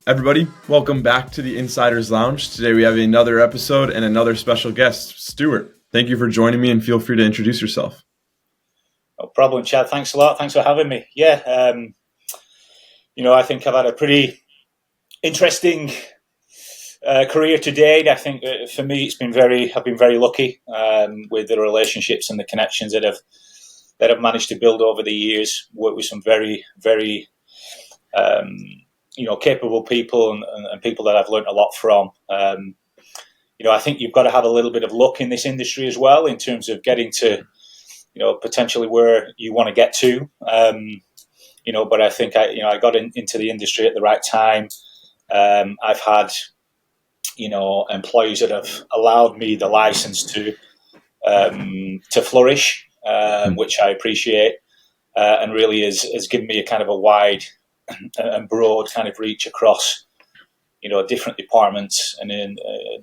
Everybody, welcome back to the Insiders Lounge. Today we have another episode and another special guest, Stewart. Thank you for joining me and feel free to introduce yourself. No problem, Chad. Thanks a lot. Thanks for having me. I think I've had a pretty interesting career to date. I think for me, I've been very lucky with the relationships and the connections that I've managed to build over the years. Worked with some very, very capable people and people that I've learned a lot from. I think you've got to have a little bit of luck in this industry as well, in terms of getting to, potentially where you want to get to. But I think I got into the industry at the right time. I've had, employees that have allowed me the license to flourish, which I appreciate, and really has given me a kind of a wide and broad kind of reach across, different departments and in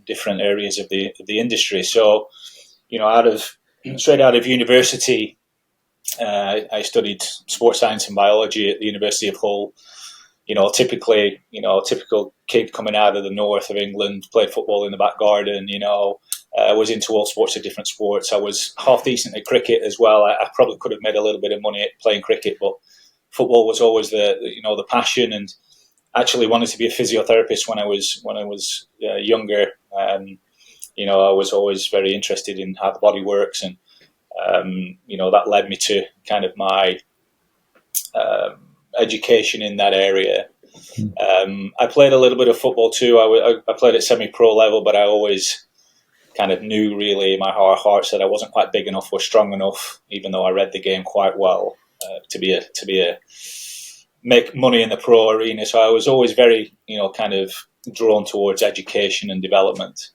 different areas of the industry. So, straight out of university, I studied sports science and biology at the University of Hull. Typical kid coming out of the north of England, played football in the back garden, was into all sorts of different sports. I was half decent at cricket as well. I probably could have made a little bit of money at playing cricket, but football was always the passion, and actually wanted to be a physiotherapist when I was younger. I was always very interested in how the body works, and that led me to kind of my education in that area. I played a little bit of football too. I played at semi-pro level, but I always kind of knew really in my heart of hearts that I wasn't quite big enough or strong enough, even though I read the game quite well, to make money in the pro arena. So I was always very, kind of drawn towards education and development.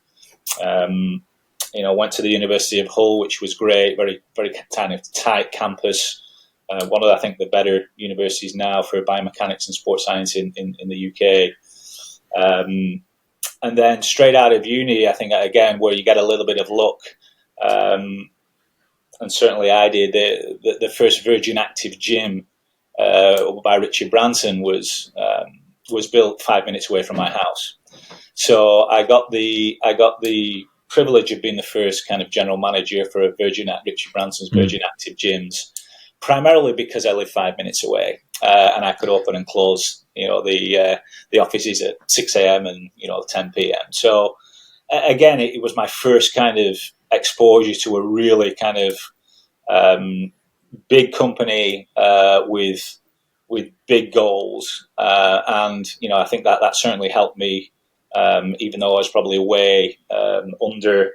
Went to the University of Hull, which was great, very, very kind of tight campus. One of, I think, the better universities now for biomechanics and sports science in the UK. And then straight out of uni, I think, again, where you get a little bit of luck, and certainly I did, the first Virgin Active gym by Richard Branson was built 5 minutes away from my house. So I got the privilege of being the first kind of general manager for Richard Branson's Virgin Active gyms, primarily because I live 5 minutes away, and I could open and close, the offices at 6 a.m. and 10 p.m. So again, it was my first kind of exposure to a really kind of big company with big goals, and I think that certainly helped me, even though I was probably way under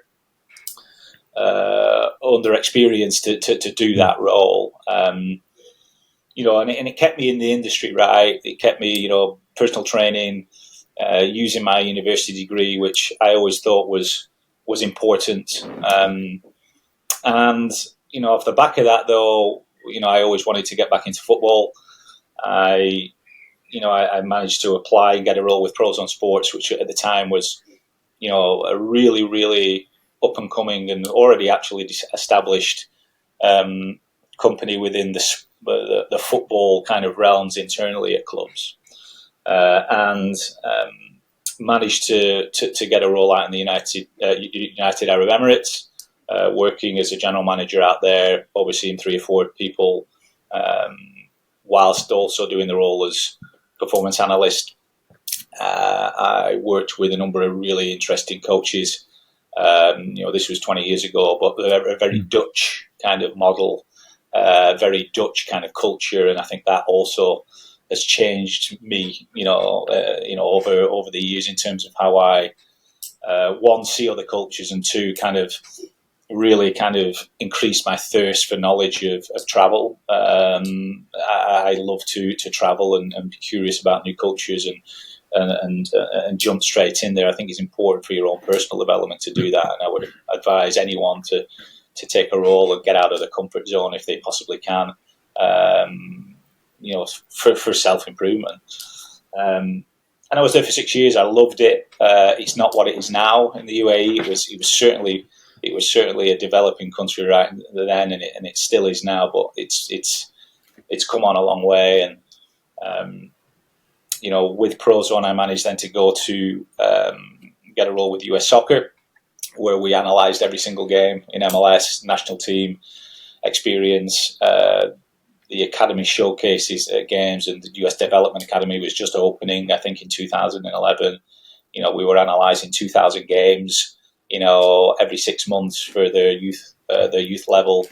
experienced to do that role. And it kept me in the industry, right? It kept me, personal training, using my university degree, which I always thought was important. And off the back of that, though, I always wanted to get back into football. I managed to apply and get a role with Prozone Sports, which at the time was, a really, really up and coming and already actually established company within the football kind of realms internally at clubs, and managed to get a role out in the United Arab Emirates, working as a general manager out there, overseeing 3 or 4 people, whilst also doing the role as performance analyst. I worked with a number of really interesting coaches. This was 20 years ago, but a very Dutch kind of model, very Dutch kind of culture, and I think that also has changed me, over the years in terms of how I, one, see other cultures, and two, kind of really kind of increase my thirst for knowledge of travel. I love to travel and be curious about new cultures and jump straight in there. I think it's important for your own personal development to do that, and I would advise anyone to take a role and get out of the comfort zone if they possibly can, for self-improvement. And I was there for 6 years. I loved it. It's not what it is now in the UAE. It was certainly a developing country right then, and it still is now. But it's come on a long way, and with Prozone, I managed then to go to get a role with US Soccer, where we analysed every single game in MLS, national team experience. The academy showcases at games, and the US Development Academy was just opening, I think, in 2011. We were analysing 2,000 games, every 6 months for their youth level,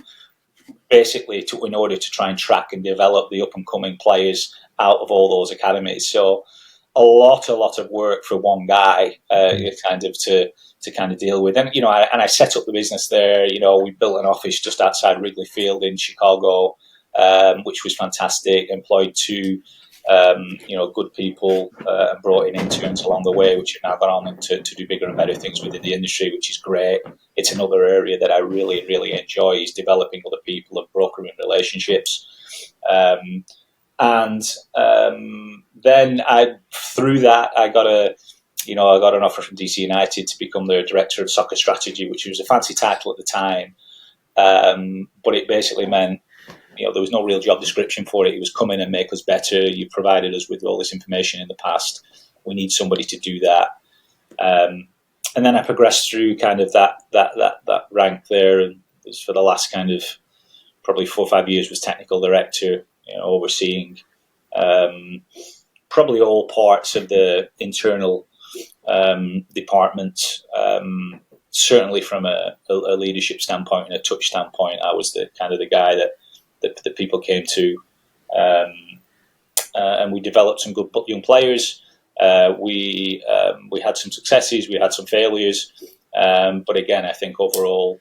basically in order to try and track and develop the up and coming players out of all those academies. So a lot of work for one guy, to kind of deal with. And, I set up the business there. We built an office just outside Wrigley Field in Chicago, which was fantastic. Employed two, good people, and brought in interns along the way, which have now gone on to do bigger and better things within the industry, which is great. It's another area that I really, really enjoy, is developing other people and brokering relationships. Then through that, I got an offer from DC United to become their director of soccer strategy, which was a fancy title at the time. But it basically meant, there was no real job description for it. It was come in and make us better. You provided us with all this information in the past. We need somebody to do that. And then I progressed through kind of that rank there, and for the last kind of probably 4 or 5 years was technical director, overseeing probably all parts of the internal department. Certainly from a leadership standpoint and a touch standpoint, I was the guy that people came to, and we developed some good young players. We had some successes, we had some failures, but again, I think overall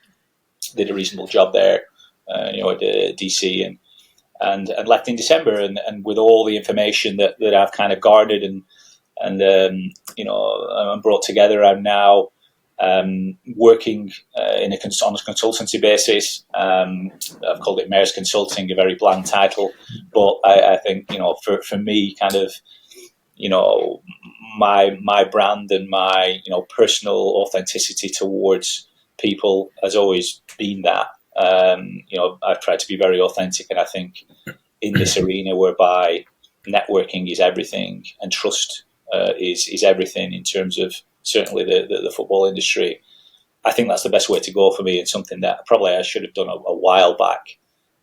did a reasonable job there. At DC and left in December, and with all the information that I've kind of garnered and brought together, I'm now working on a consultancy basis. I've called it Mairs Consulting, a very bland title, but I think for me, kind of my brand and my personal authenticity towards people has always been that. I've tried to be very authentic, and I think in this arena whereby networking is everything and trust is everything in terms of certainly the football industry, I think that's the best way to go for me, and something that probably I should have done a while back.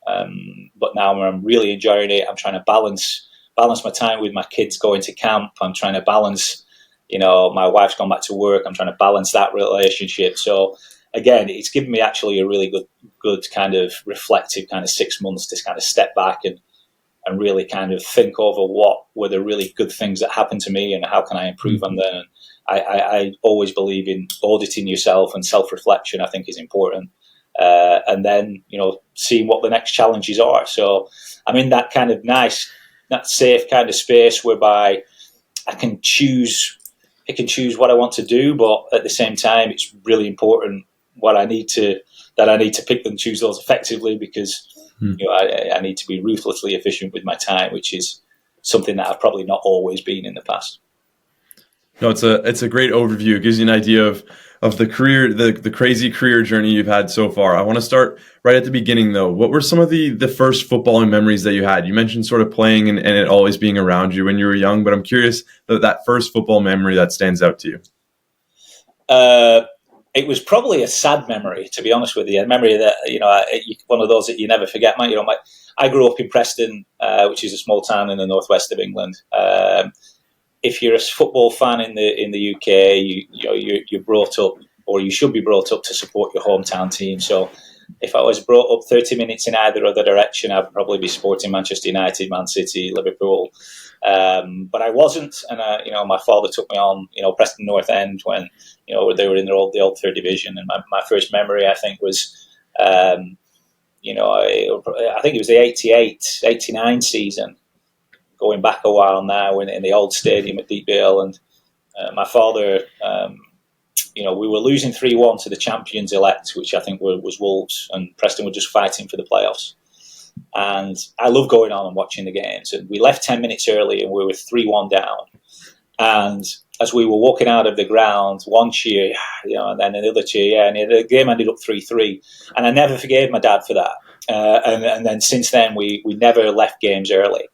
But now I'm really enjoying it. I'm trying to balance my time with my kids going to camp. I'm trying to balance, my wife's gone back to work. I'm trying to balance that relationship. So again, it's given me actually a really good kind of reflective kind of 6 months to kind of step back and really kind of think over what were the really good things that happened to me and how can I improve on them. I always believe in auditing yourself, and self-reflection I think is important. And then, seeing what the next challenges are. So I'm in that kind of that safe kind of space whereby I can pick and choose what I want to do, but at the same time, it's really important that I need to pick and choose those effectively, because I need to be ruthlessly efficient with my time, which is something that I've probably not always been in the past. No, it's a great overview. It gives you an idea of the career, the crazy career journey you've had so far. I want to start right at the beginning, though. What were some of the first footballing memories that you had? You mentioned sort of playing and it always being around you when you were young, but I'm curious that first football memory that stands out to you. It was probably a sad memory, to be honest with you. A memory that, one of those that you never forget. I grew up in Preston, which is a small town in the northwest of England. If you're a football fan in the UK, you're brought up, or you should be brought up, to support your hometown team. So if I was brought up 30 minutes in either other direction, I'd probably be supporting Manchester United, Man City, Liverpool. But I wasn't, and my father took me on, Preston North End when they were in the old third division. And my first memory, I think, was, I think it was the 88-89 season. Going back a while now, in the old stadium at Deepdale, and my father, we were losing 3-1 to the champions elect, which I think was Wolves, and Preston were just fighting for the playoffs. And I love going on and watching the games. And we left 10 minutes early, and we were 3-1 down. And as we were walking out of the ground, one cheer, and then another cheer, and the game ended up 3-3. And I never forgave my dad for that. And then since then, we never left games early.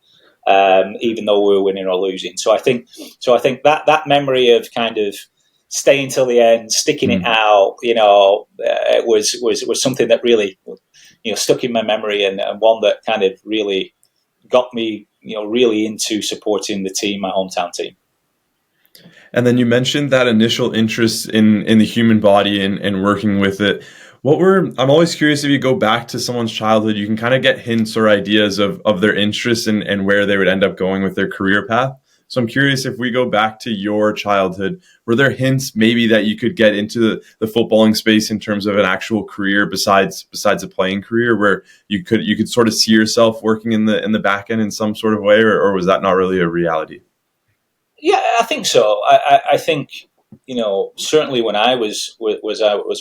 even though we were winning or losing. So I think that memory of kind of staying till the end, sticking it out, it was something that really, stuck in my memory, and one that kind of really got me, really into supporting the team, my hometown team. And then you mentioned that initial interest in the human body and working with it. I'm always curious, if you go back to someone's childhood, you can kind of get hints or ideas of their interests and where they would end up going with their career path. So I'm curious, if we go back to your childhood, were there hints maybe that you could get into the footballing space in terms of an actual career besides a playing career, where you could sort of see yourself working in the back end in some sort of way, or was that not really a reality? Yeah, I think so. I think, certainly when I was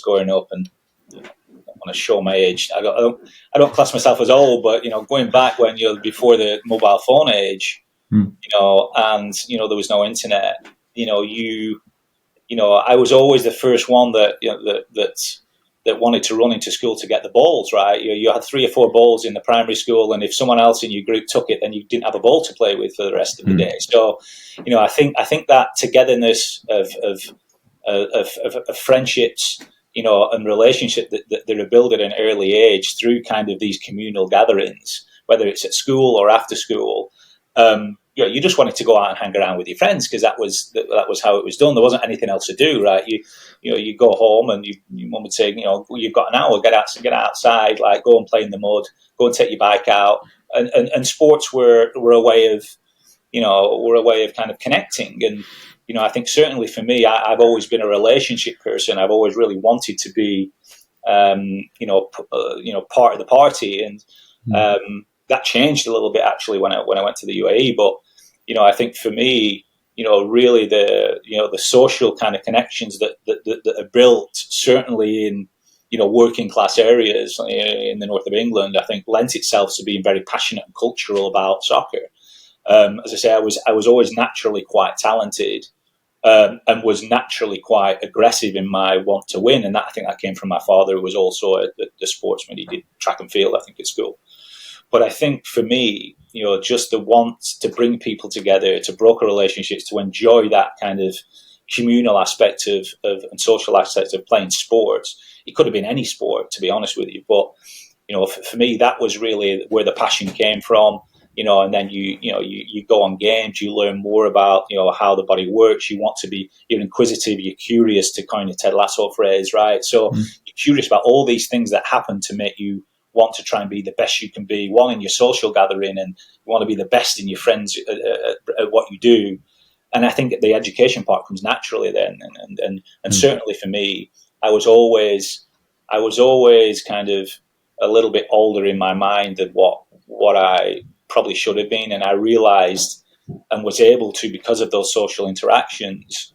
growing up, and I don't want to show my age. I don't class myself as old, but going back when you're before the mobile phone age, and there was no internet. I was always the first one that that wanted to run into school to get the balls. Right, you had 3 or 4 balls in the primary school, and if someone else in your group took it, then you didn't have a ball to play with for the rest of the day. So, I think that togetherness of friendships, and relationship that they're built at an early age through kind of these communal gatherings, whether it's at school or after school. You just wanted to go out and hang around with your friends, because that was how it was done. There wasn't anything else to do, right? You go home, and your mum would say, you've got an hour, get outside, like go and play in the mud, go and take your bike out, and sports were a way of kind of connecting. And I think certainly for me, I've always been a relationship person. I've always really wanted to be part of the party, and that changed a little bit actually when I went to the UAE. But I think for me, really the social kind of connections that are built, certainly in working class areas in the north of England, I think lent itself to being very passionate and cultural about soccer. As I say, I was always naturally quite talented, and was naturally quite aggressive in my want to win, and I think that came from my father, who was also a sportsman. He did track and field, I think, at school. But I think for me, just the want to bring people together, to broker relationships, to enjoy that kind of communal aspect of and social aspect of playing sports. It could have been any sport, to be honest with you. But, for me, that was really where the passion came from. And then you go on games, you learn more about, how the body works. You're inquisitive, you're curious, to kind of Ted Lasso phrase, right? So you're curious about all these things that happen to make you want to try and be the best you can be, one in your social gathering, and you want to be the best in your friends at what you do. And I think the education part comes naturally then. And certainly for me, I was always kind of a little bit older in my mind than what I probably should have been. And I realized and was able to, because of those social interactions,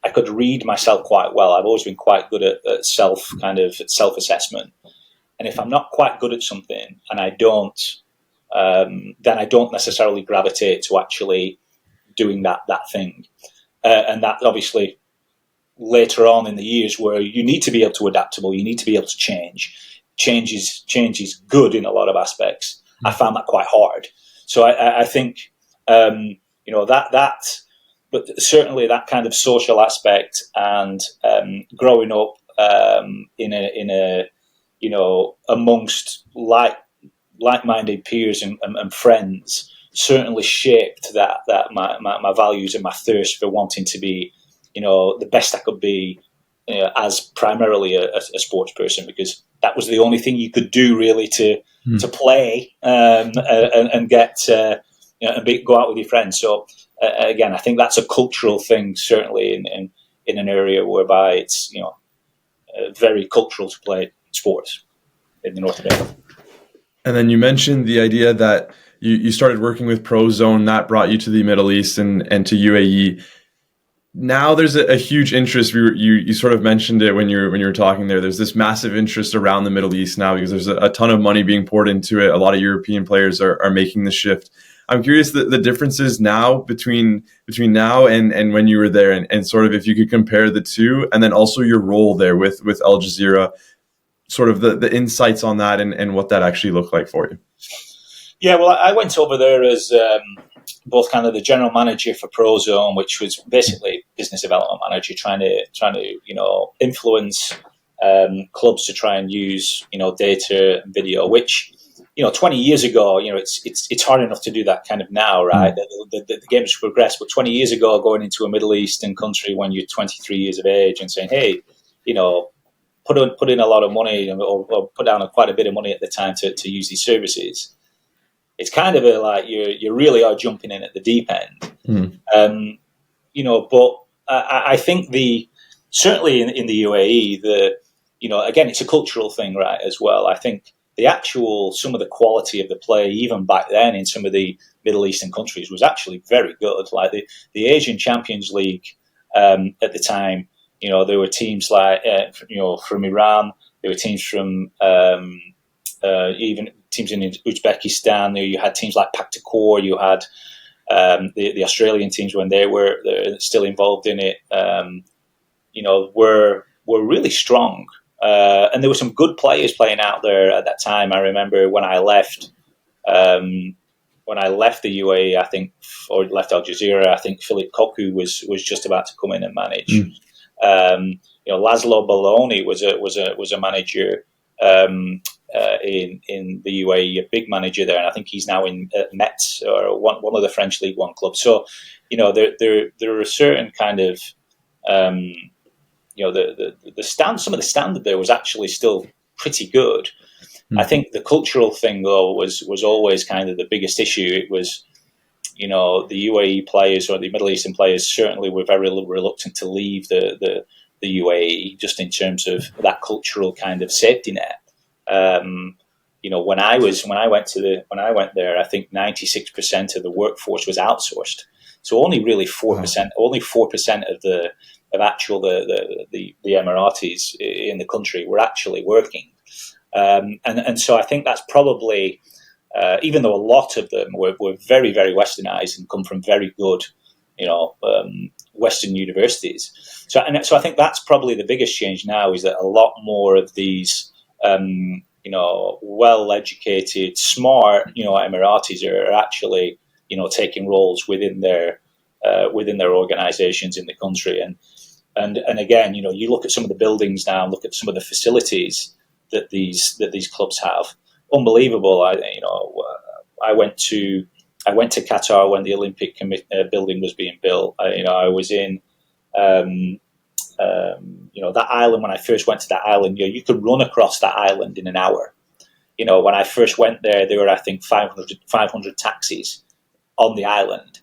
I could read myself quite well. I've always been quite good at self-assessment. And if I'm not quite good at something, and I don't, then I don't necessarily gravitate to actually doing that thing. And that obviously later on in the years, where you need to be able to adaptable, you need to be able to change. Change is good in a lot of aspects. I found that quite hard. So I think that, but certainly that kind of social aspect, and growing up in a amongst like-minded peers and friends, certainly shaped that my values and my thirst for wanting to be, the best I could be, as primarily a sports person, because that was the only thing you could do really to play and get go out with your friends. So again, I think that's a cultural thing, certainly in an area whereby it's very cultural to play sports in the north of England. And then you mentioned the idea that you started working with Prozone, that brought you to the Middle East and to UAE. Now there's a huge interest. You sort of mentioned it when you were talking there. There's this massive interest around the Middle East now, because there's a ton of money being poured into it. A lot of European players are making the shift. I'm curious the differences now between now and when you were there, and sort of if you could compare the two, and then also your role there with Al Jazeera, sort of the insights on that and what that actually looked like for you. Yeah, well, I went over there as both kind of the general manager for Prozone, which was basically business development manager, trying to influence clubs to try and use data and video, which 20 years ago, it's hard enough to do that kind of now, right? The game's progressed, but 20 years ago, going into a Middle Eastern country when you're 23 years of age and saying, hey, put in a lot of money or put down quite a bit of money at the time to use these services. It's kind of like you really are jumping in at the deep end. But I think certainly in the UAE, again, it's a cultural thing, right, as well. I think some of the quality of the play, even back then in some of the Middle Eastern countries, was actually very good. Like the Asian Champions League at the time, there were teams like, from Iran, there were teams from even teams in Uzbekistan. You had teams like Paktakor, you had the Australian teams when they're still involved in it, were really strong. And there were some good players playing out there at that time. I remember when I left the UAE, I think, or left Al Jazeera, I think Philip Koku was just about to come in and manage. Laszlo Baloni was a manager in the UAE, a big manager there, and I think he's now in Metz, or one of the French League One clubs. So, there are a certain kind of some of the standard there was actually still pretty good. I think the cultural thing, though, was always kind of the biggest issue. It was, the UAE players or the Middle Eastern players certainly were very reluctant to leave the UAE, just in terms of that cultural kind of safety net. When I went there, I think 96% of the workforce was outsourced. So only really 4%, only 4% of the Emiratis in the country were actually working. And so I think that's probably, even though a lot of them were very, very westernized and come from very good, Western universities. So I think that's probably the biggest change now, is that a lot more of these, well-educated, smart, Emiratis are actually, taking roles within their organizations in the country. And again, you look at some of the buildings now, look at some of the facilities that these clubs have. Unbelievable. I went to Qatar when the Olympic building was being built. I was in, that island. When I first went to that island, you could run across that island in an hour. When I first went there were, I think, 500 taxis on the island.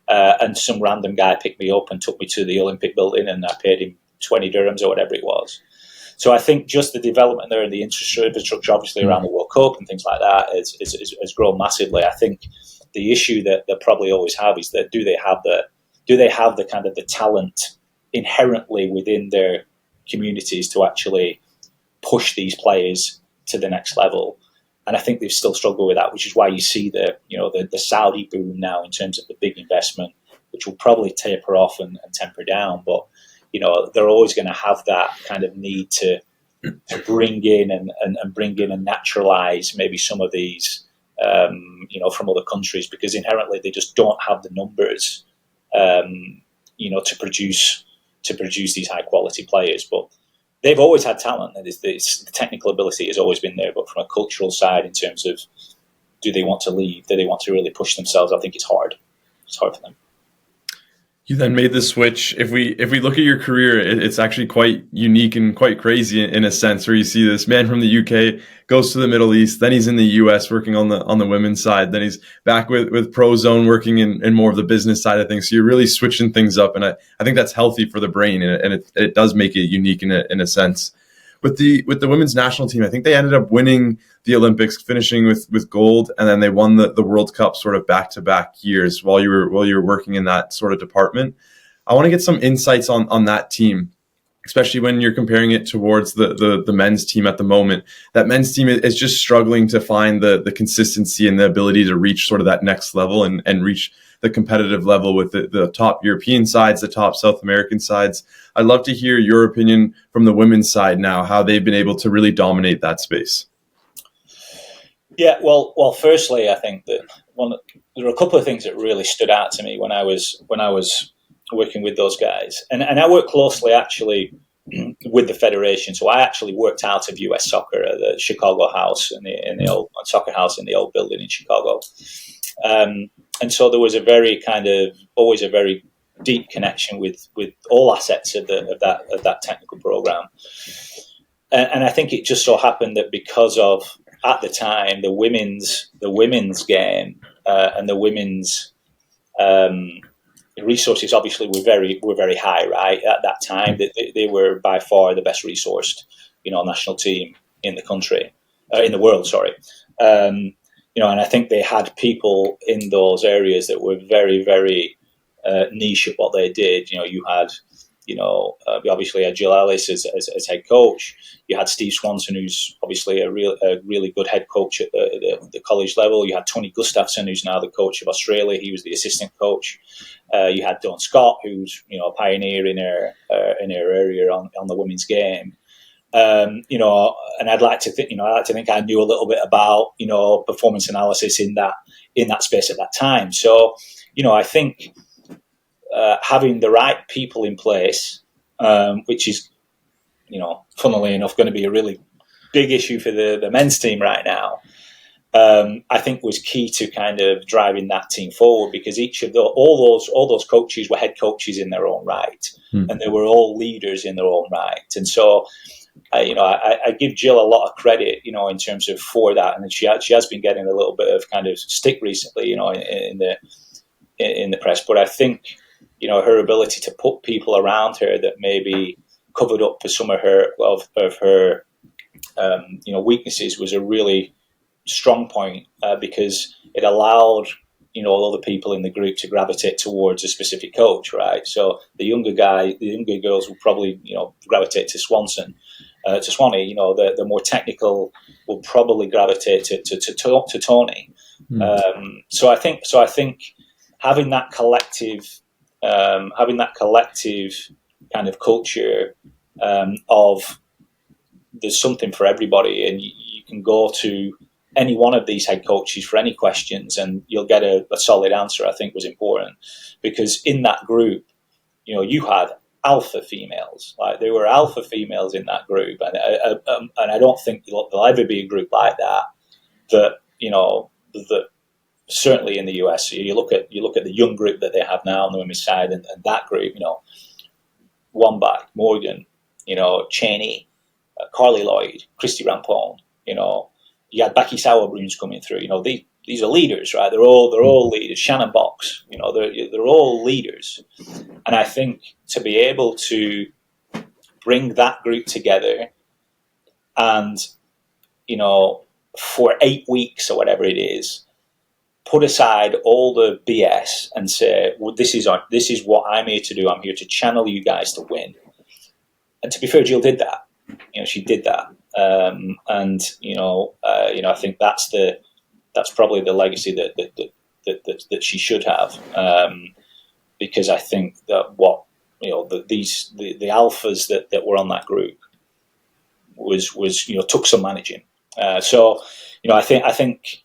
And some random guy picked me up and took me to the Olympic building, and I paid him 20 dirhams or whatever it was. So I think just the development there and the infrastructure, obviously, around the World Cup and things like that, has grown massively. I think the issue that they probably always have is that do they have the kind of the talent inherently within their communities to actually push these players to the next level? And I think they've still struggled with that, which is why you see the Saudi boom now in terms of the big investment, which will probably taper off and temper down. But they're always going to have that kind of need to bring in and bring in and naturalize maybe some of these from other countries, because inherently they just don't have the numbers to produce these high quality players. But they've always had talent. The technical ability has always been there, but from a cultural side, in terms of do they want to leave, do they want to really push themselves, I think it's hard. It's hard for them. You then made the switch. If we look at your career, it's actually quite unique and quite crazy in a sense, where you see this man from the UK goes to the Middle East, then he's in the US working on the women's side, then he's back with Prozone working in more of the business side of things. So you're really switching things up, and I think that's healthy for the brain, and it does make it unique in a sense. With the women's national team, I think they ended up winning the Olympics, finishing with gold, and then they won the World Cup sort of back-to-back years while you were working in that sort of department. I want to get some insights on that team, especially when you're comparing it towards the men's team at the moment. That men's team is just struggling to find the consistency and the ability to reach sort of that next level and reach the competitive level with the top European sides, the top South American sides. I'd love to hear your opinion from the women's side now, how they've been able to really dominate that space. Yeah, well. Firstly, I think that there were a couple of things that really stood out to me when I was working with those guys, and I worked closely actually with the federation. So I actually worked out of US Soccer at the Chicago house in the old soccer house in the old building in Chicago, and so there was a very kind of always a very deep connection with all assets of that technical program. And I think it just so happened that because of at the time the women's game and the women's resources obviously were very high, right, at that time. They were by far the best resourced national team in the country, in the world, sorry. And I think they had people in those areas that were very, very niche at what they did. You had we obviously had Jill Ellis as head coach. You had Steve Swanson, who's obviously a really good head coach at the college level. You had Tony Gustafsson, who's now the coach of Australia. He was the assistant coach. You had Dawn Scott, who's a pioneer in her area on the women's game. And I'd like to think I knew a little bit about performance analysis in that space at that time. So I think having the right people in place, which is, funnily enough, going to be a really big issue for the men's team right now, I think was key to kind of driving that team forward, because each of all those coaches were head coaches in their own right, and they were all leaders in their own right. And so, I give Jill a lot of credit, in terms of for that, and she has been getting a little bit of kind of stick recently, in the press. But I think, her ability to put people around her that maybe covered up for some of her weaknesses was a really strong point, because it allowed all the people in the group to gravitate towards a specific coach, right? So the younger girls will probably gravitate to Swanson, to Swanee. The more technical will probably gravitate to Tony. So I think having that collective kind of culture of there's something for everybody, and you can go to any one of these head coaches for any questions and you'll get a solid answer, I think was important, because in that group, you had alpha females. Like, there were alpha females in that group, and I don't think there'll ever be a group like that certainly in the US. You look at the young group that they have now on the women's side, and that group, Wambach, Morgan, Cheney, Carly Lloyd, Christy Rampone, you had Becky Sauerbruns coming through. These are leaders, right? They're all leaders. Shannon Box, they're all leaders. And I think to be able to bring that group together and, for 8 weeks or whatever it is, put aside all the BS and say, well, this is what I'm here to do. I'm here to channel you guys to win. And to be fair, Jill did that. She did that. I think that's probably the legacy that she should have. Because I think that the alphas that were on that group was took some managing. I think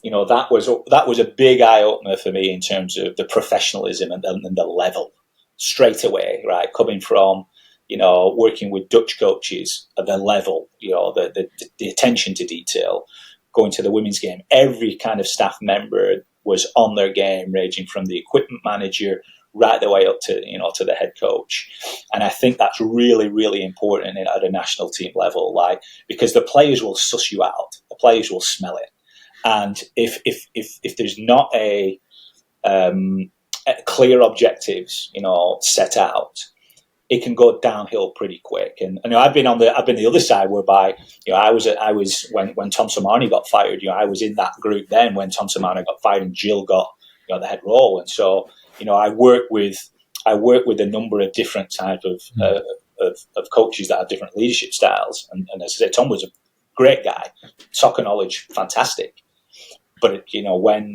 that was a big eye opener for me in terms of the professionalism and the level straight away, right? Coming from working with Dutch coaches at the level, the attention to detail, going to the women's game, every kind of staff member was on their game, ranging from the equipment manager right the way up to to the head coach. And I think that's really, really important at a national team level, because the players will suss you out, the players will smell it. And if there's not a clear objectives, set out, it can go downhill pretty quick. And I've been the other side, whereby I was when Tom Samani got fired. I was in that group then when Tom Samani got fired and Jill got the head role. And so I work with a number of different types of coaches that have different leadership styles. And as I said, Tom was a great guy, soccer knowledge fantastic. But when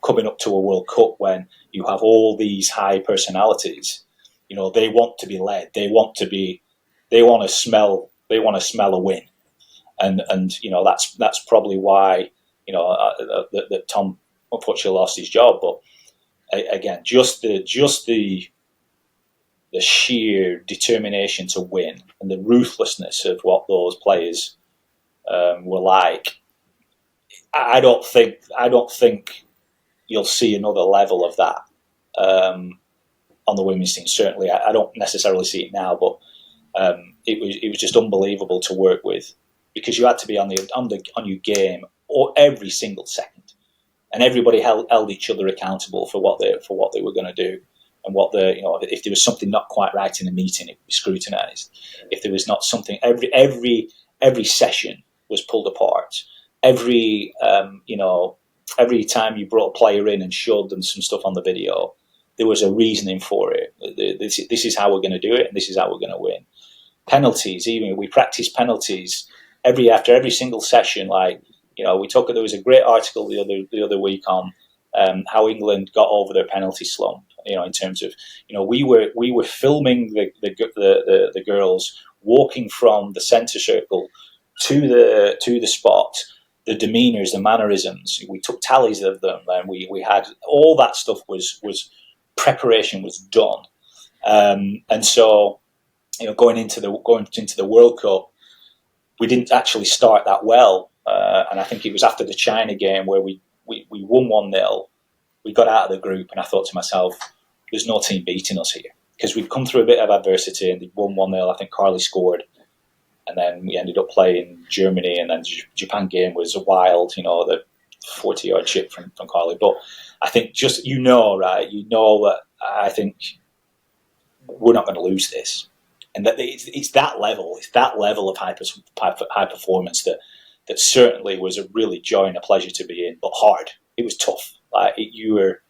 coming up to a World Cup, when you have all these high personalities, they want to be led. They want to smell a win. and you know that's probably why you know that Tom unfortunately lost his job. But again, just the sheer determination to win and the ruthlessness of what those players were like. I don't think you'll see another level of that on the women's team. Certainly, I don't necessarily see it now, but it was just unbelievable to work with, because you had to be on your game or every single second, and everybody held each other accountable for what they were going to do, and if there was something not quite right in a meeting, it would be scrutinised. If there was not something, every session was pulled apart. Every time you brought a player in and showed them some stuff on the video, there was a reasoning for it. This is how we're going to do it, and this is how we're going to win. Penalties, even we practiced penalties after every single session. Like, you know, there was a great article the other week on how England got over their penalty slump. You know, in terms of, you know, we were filming the girls walking from the centre circle to the spot, the demeanours, the mannerisms. We took tallies of them, and we had all that stuff was preparation was done, and so, you know, going into the World Cup, we didn't actually start that well, and I think it was after the China game where we won 1-0. We got out of the group, and I thought to myself, there's no team beating us here, because we'd come through a bit of adversity and they won 1-0. I think Carly scored, and then we ended up playing Germany, and then the Japan game was wild, you know, the 40-yard chip from Carly. But I think just, right? You know that I think we're not going to lose this. And that it's that level of high performance that certainly was a really joy and a pleasure to be in, but hard. It was tough. Like, you were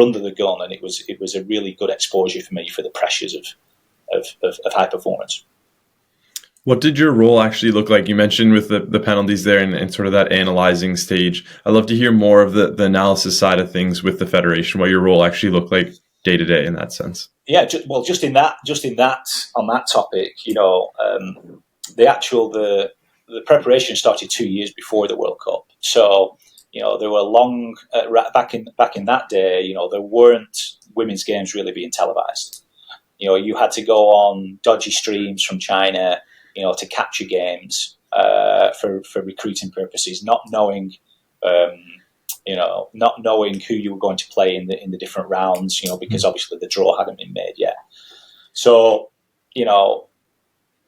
under the gun, and it was a really good exposure for me for the pressures of high performance. What did your role actually look like? You mentioned with the penalties there and sort of that analyzing stage. I'd love to hear more of the analysis side of things with the federation, what your role actually looked like day to day in that sense. Yeah, just in that on that topic, you know, the preparation started 2 years before the World Cup. So, you know, there were long back in that day, you know, there weren't women's games really being televised. You know, you had to go on dodgy streams from China, you know, to capture games for recruiting purposes, not knowing who you were going to play in the different rounds, you know, because obviously the draw hadn't been made yet. So, you know,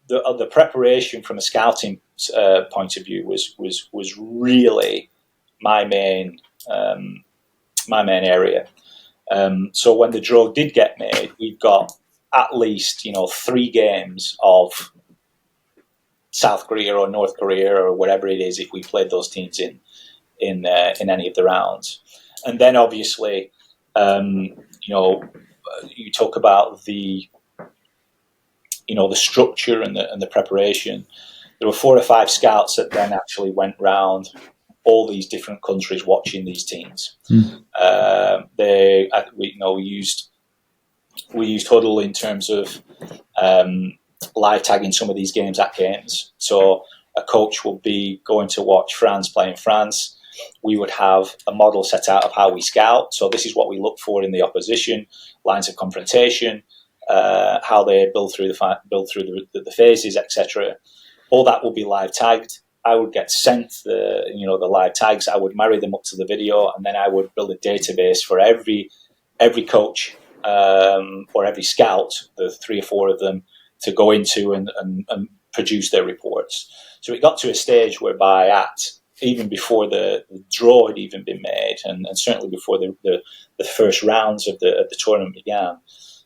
the preparation from a scouting point of view was really my main area. So when the draw did get made, we've got at least, you know, 3 games of South Korea or North Korea or whatever it is, if we played those teams in any of the rounds. And then obviously, you know, you talk about the structure and the preparation. There were 4 or 5 scouts that then actually went round all these different countries watching these teams. We used Huddle in terms of live tagging some of these games at games. So a coach would be going to watch France play in France. We would have a model set out of how we scout. So this is what we look for in the opposition, lines of confrontation, how they build through the phases, etc. All that would be live tagged. I would get sent the live tags. I would marry them up to the video, and then I would build a database for every coach or every scout, the 3 or 4 of them, to go into and produce their reports. So it got to a stage whereby even before the draw had even been made, and certainly before the first rounds of the tournament began,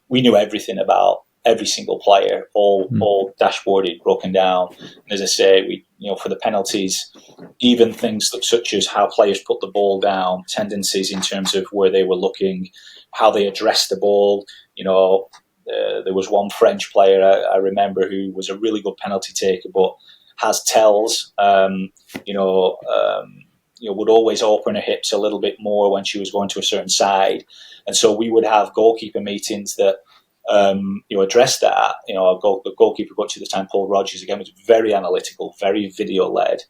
we knew everything about every single player, all dashboarded, broken down. And as I say, for the penalties, even things such as how players put the ball down, tendencies in terms of where they were looking, how they addressed the ball. There was one French player I remember who was a really good penalty taker, but has tells. Would always open her hips a little bit more when she was going to a certain side, and so we would have goalkeeper meetings that addressed that. The goalkeeper coach at the time, Paul Rogers, again, was very analytical, very video led,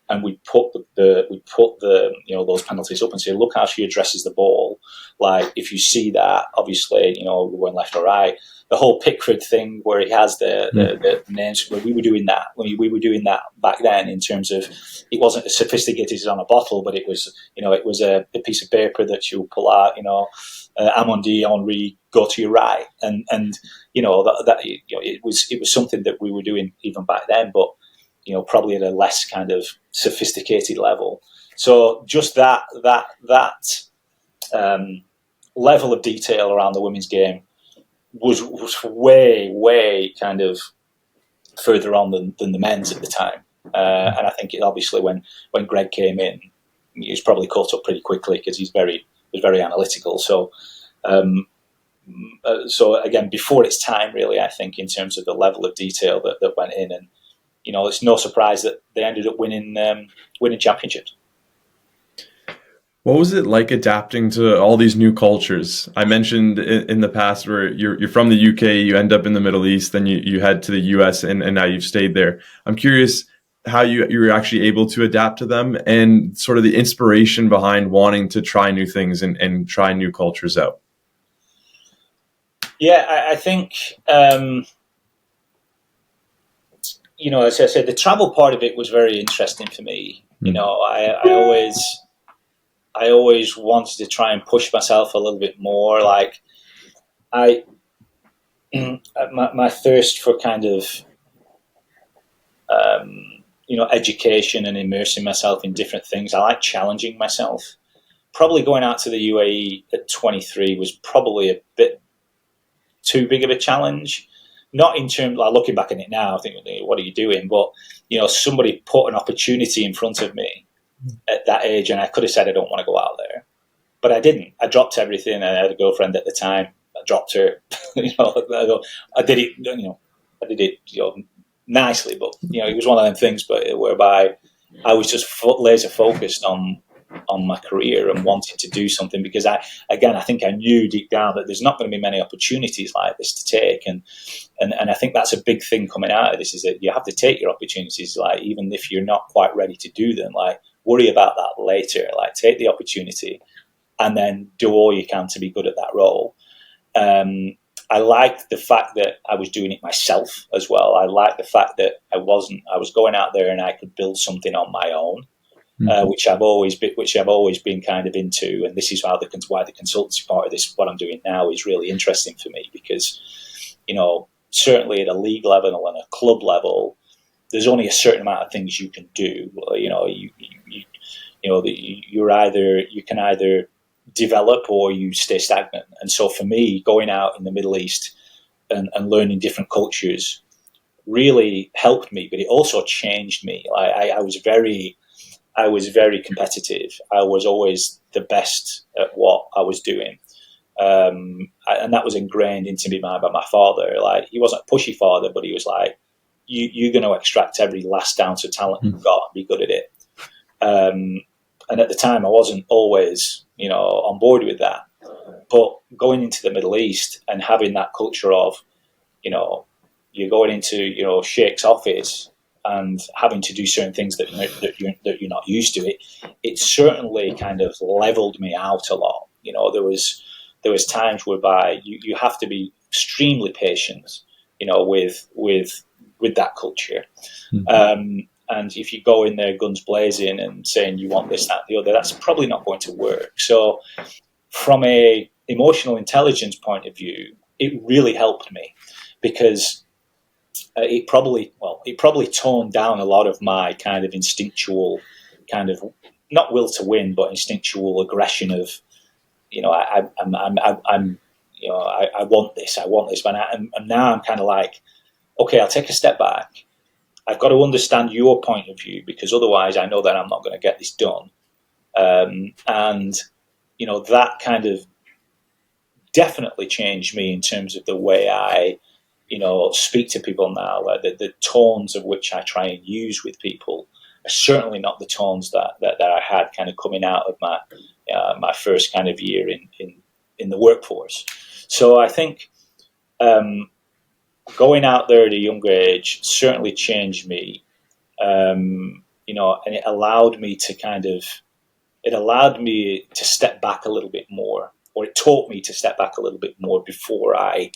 and we put those penalties up and say, look how she addresses the ball. Like, if you see that, obviously, we're going left or right. The whole Pickford thing where he has the names, we were doing that. We were doing that back then in terms of, it wasn't as sophisticated as on a bottle, but it was a piece of paper that you pull out, Amondi, Henri, go to your right. And it was something that we were doing even back then, but probably at a less kind of sophisticated level. So just that level of detail around the women's game was way kind of further on than the men's at the time. And I think obviously when Greg came in, he was probably caught up pretty quickly because he was very analytical. So again, before its time, really, I think in terms of the level of detail that went in, and it's no surprise that they ended up winning championships. What was it like adapting to all these new cultures? I mentioned in the past where you're from the UK, you end up in the Middle East, then you head to the US, and now you've stayed there. I'm curious how you were actually able to adapt to them, and sort of the inspiration behind wanting to try new things and try new cultures out. Yeah, I think, as I said, the travel part of it was very interesting for me. I always wanted to try and push myself a little bit more. Like, my thirst for kind of, education and immersing myself in different things. I like challenging myself. Probably going out to the UAE at 23 was probably a bit too big of a challenge. Not in terms, like, looking back on it now, I think, what are you doing? But, somebody put an opportunity in front of me at that age, and I could have said I don't want to go out there, but I didn't. I dropped everything. I had a girlfriend at the time. I dropped her. I did it nicely, but it was one of them things. But whereby I was just laser focused on my career and wanting to do something, because I think I knew deep down that there's not going to be many opportunities like this to take, and I think that's a big thing coming out of this, is that you have to take your opportunities, like, even if you're not quite ready to do them, like, worry about that later, like, take the opportunity and then do all you can to be good at that role. I liked the fact that I was doing it myself as well. I liked the fact that I was going out there and I could build something on my own, which I've always been kind of into. And this is why the consultancy part of this, what I'm doing now, is really interesting for me, because, certainly at a league level and a club level, there's only a certain amount of things you can do. You can either develop or you stay stagnant. And so for me, going out in the Middle East and learning different cultures really helped me, but it also changed me. I was very competitive. I was always the best at what I was doing. And that was ingrained into me by my father. Like, he wasn't a pushy father, but he was like, you're going to extract every last ounce of talent you've got and be good at it. And at the time, I wasn't always, on board with that. But going into the Middle East and having that culture of, you're going into, Sheikh's office and having to do certain things that you're not used to, it certainly kind of leveled me out a lot. There was times whereby you have to be extremely patient, with that culture. And if you go in there guns blazing and saying you want this, that, the other, that's probably not going to work. So from a emotional intelligence point of view, it really helped me, because it probably toned down a lot of my kind of instinctual, kind of not will to win, but instinctual aggression of, I want this, but now I'm kind of like, okay, I'll take a step back. I've got to understand your point of view, because otherwise I know that I'm not going to get this done. That kind of definitely changed me in terms of the way I, speak to people now. Like the tones of which I try and use with people are certainly not the tones that I had kind of coming out of my first kind of year in the workforce. So I think, going out there at a younger age certainly changed me, and it allowed me to step back a little bit more, or it taught me to step back a little bit more before I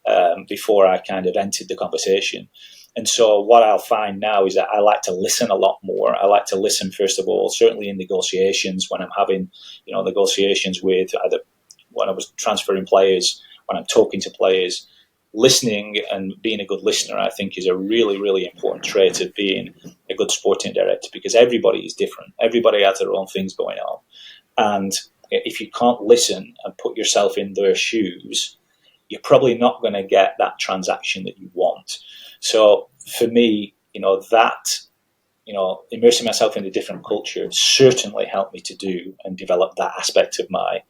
kind of entered the conversation. And so what I'll find now is that I like to listen a lot more. I like to listen, first of all, certainly in negotiations, when I'm having, negotiations with either when I was transferring players, when I'm talking to players. Listening and being a good listener, I think, is a really, really important trait of being a good sporting director, because everybody is different. Everybody has their own things going on. And if you can't listen and put yourself in their shoes, you're probably not going to get that transaction that you want. So for me, immersing myself in a different culture certainly helped me to do and develop that aspect of my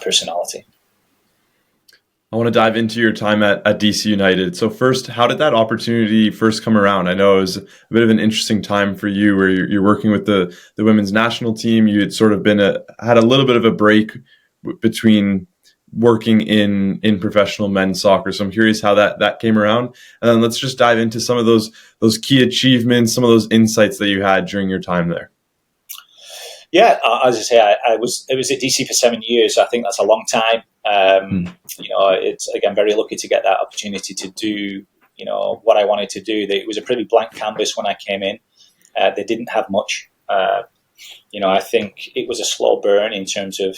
personality. I want to dive into your time at DC United. So first, how did that opportunity first come around? I know it was a bit of an interesting time for you, where you're working with the women's national team. You had sort of had a little bit of a break between working in professional men's soccer. So I'm curious how that came around. And then let's just dive into some of those key achievements, some of those insights that you had during your time there. Yeah, as I say, I was at DC for 7 years. I think that's a long time. It's, again, very lucky to get that opportunity to do, what I wanted to do. It was a pretty blank canvas when I came in. They didn't have much. I think it was a slow burn in terms of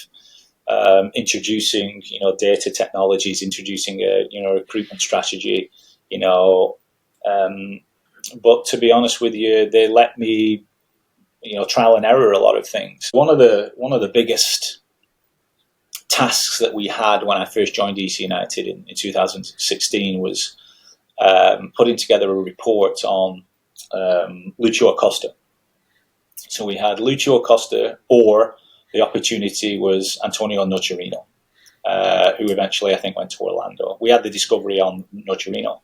introducing, data technologies, introducing a, recruitment strategy, but to be honest with you, they let me, trial and error a lot of things. One of the biggest tasks that we had when I first joined DC United in 2016 was putting together a report on Lucio Acosta. So we had Lucio Acosta, or the opportunity was Antonio Nocerino, who eventually I think went to Orlando. We had the discovery on Nocerino,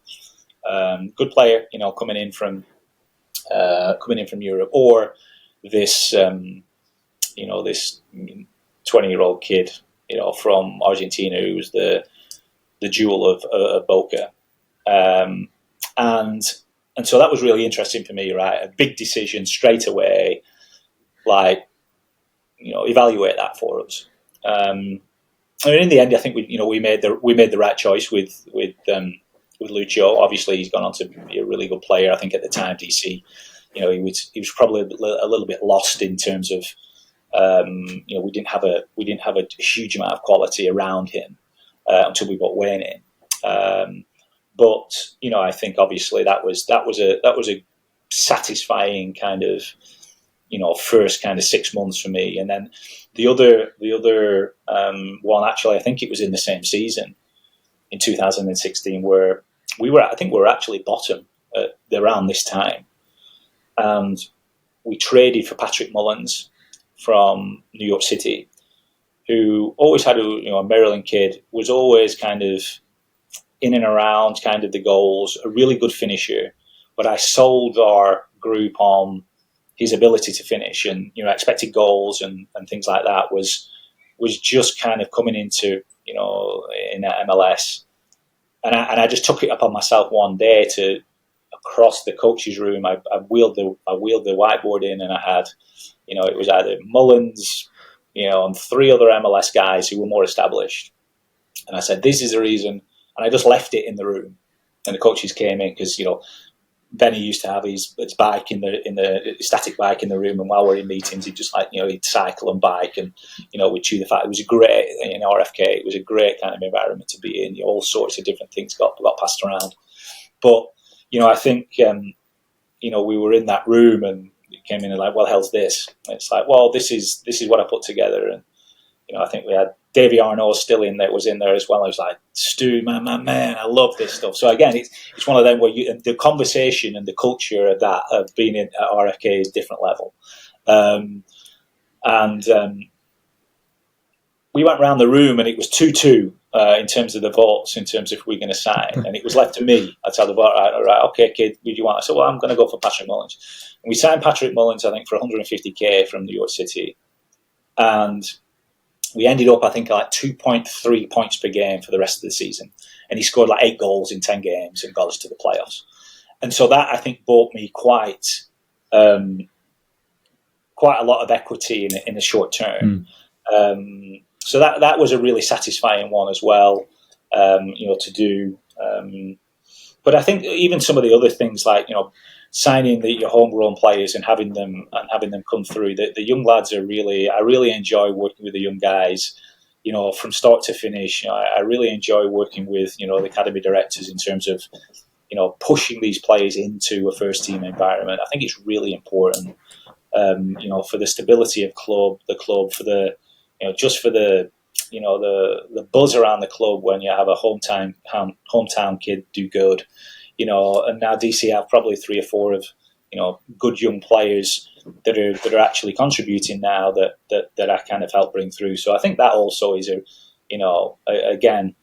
good player, coming in from Europe, or this this 20-year-old kid, from Argentina, who was the jewel of Boca, and so that was really interesting for me. Right, a big decision straight away, evaluate that for us. In the end, I think we made the right choice with Lucio. Obviously, he's gone on to be a really good player. I think at the time, DC, he was probably a little bit lost in terms of, we didn't have a huge amount of quality around him until we got Wayne in. But I think obviously that was a satisfying kind of, first kind of 6 months for me. And then the other one, actually, I think it was in the same season in 2016, where we were actually bottom around this time. And we traded for Patrick Mullins from New York City, who always had a Maryland kid, was always kind of in and around kind of the goals, a really good finisher. But I sold our group on his ability to finish, and expected goals and things like that was just kind of coming into in that MLS. And I just took it upon myself one day to, across the coach's room, I wheeled the whiteboard in, and I had, it was either Mullins, and 3 other MLS guys who were more established. And I said, this is the reason. And I just left it in the room. And the coaches came in, because, Benny used to have his bike in the static bike in the room, and while we're in meetings, he'd just he'd cycle and bike, and we'd chew the fat. It was a great, in RFK, it was a great kind of environment to be in. All sorts of different things got passed around. But I think we were in that room, and it came in and like, well, hell's this? And it's like, well, this is what I put together. And I think we had Davy Arnaud still in there, was in there as well. I was like, Stu, man, I love this stuff. So again, it's one of them where the conversation and the culture of being at RFK is different level. We went around the room, and it was 2-2 in terms of the votes, in terms of if we're going to sign. And it was left to me. I told the vote, right, okay, kid, who do you want? I said, well, I'm going to go for Patrick Mullins. And we signed Patrick Mullins, I think, for $150K from New York City. And we ended up, I think, like 2.3 points per game for the rest of the season. And he scored like 8 goals in 10 games and got us to the playoffs. And so that, I think, bought me quite a lot of equity in the short term. So that was a really satisfying one as well, to do. But I think even some of the other things like, signing your homegrown players and having them come through. The young lads I really enjoy working with the young guys, from start to finish. I really enjoy working with, the academy directors in terms of, pushing these players into a first team environment. I think it's really important, for the stability of the club, for the, just for the, the buzz around the club when you have a hometown kid do good, and now DC have probably 3 or 4 of, good young players that are actually contributing now that I kind of help bring through. So I think that also is again,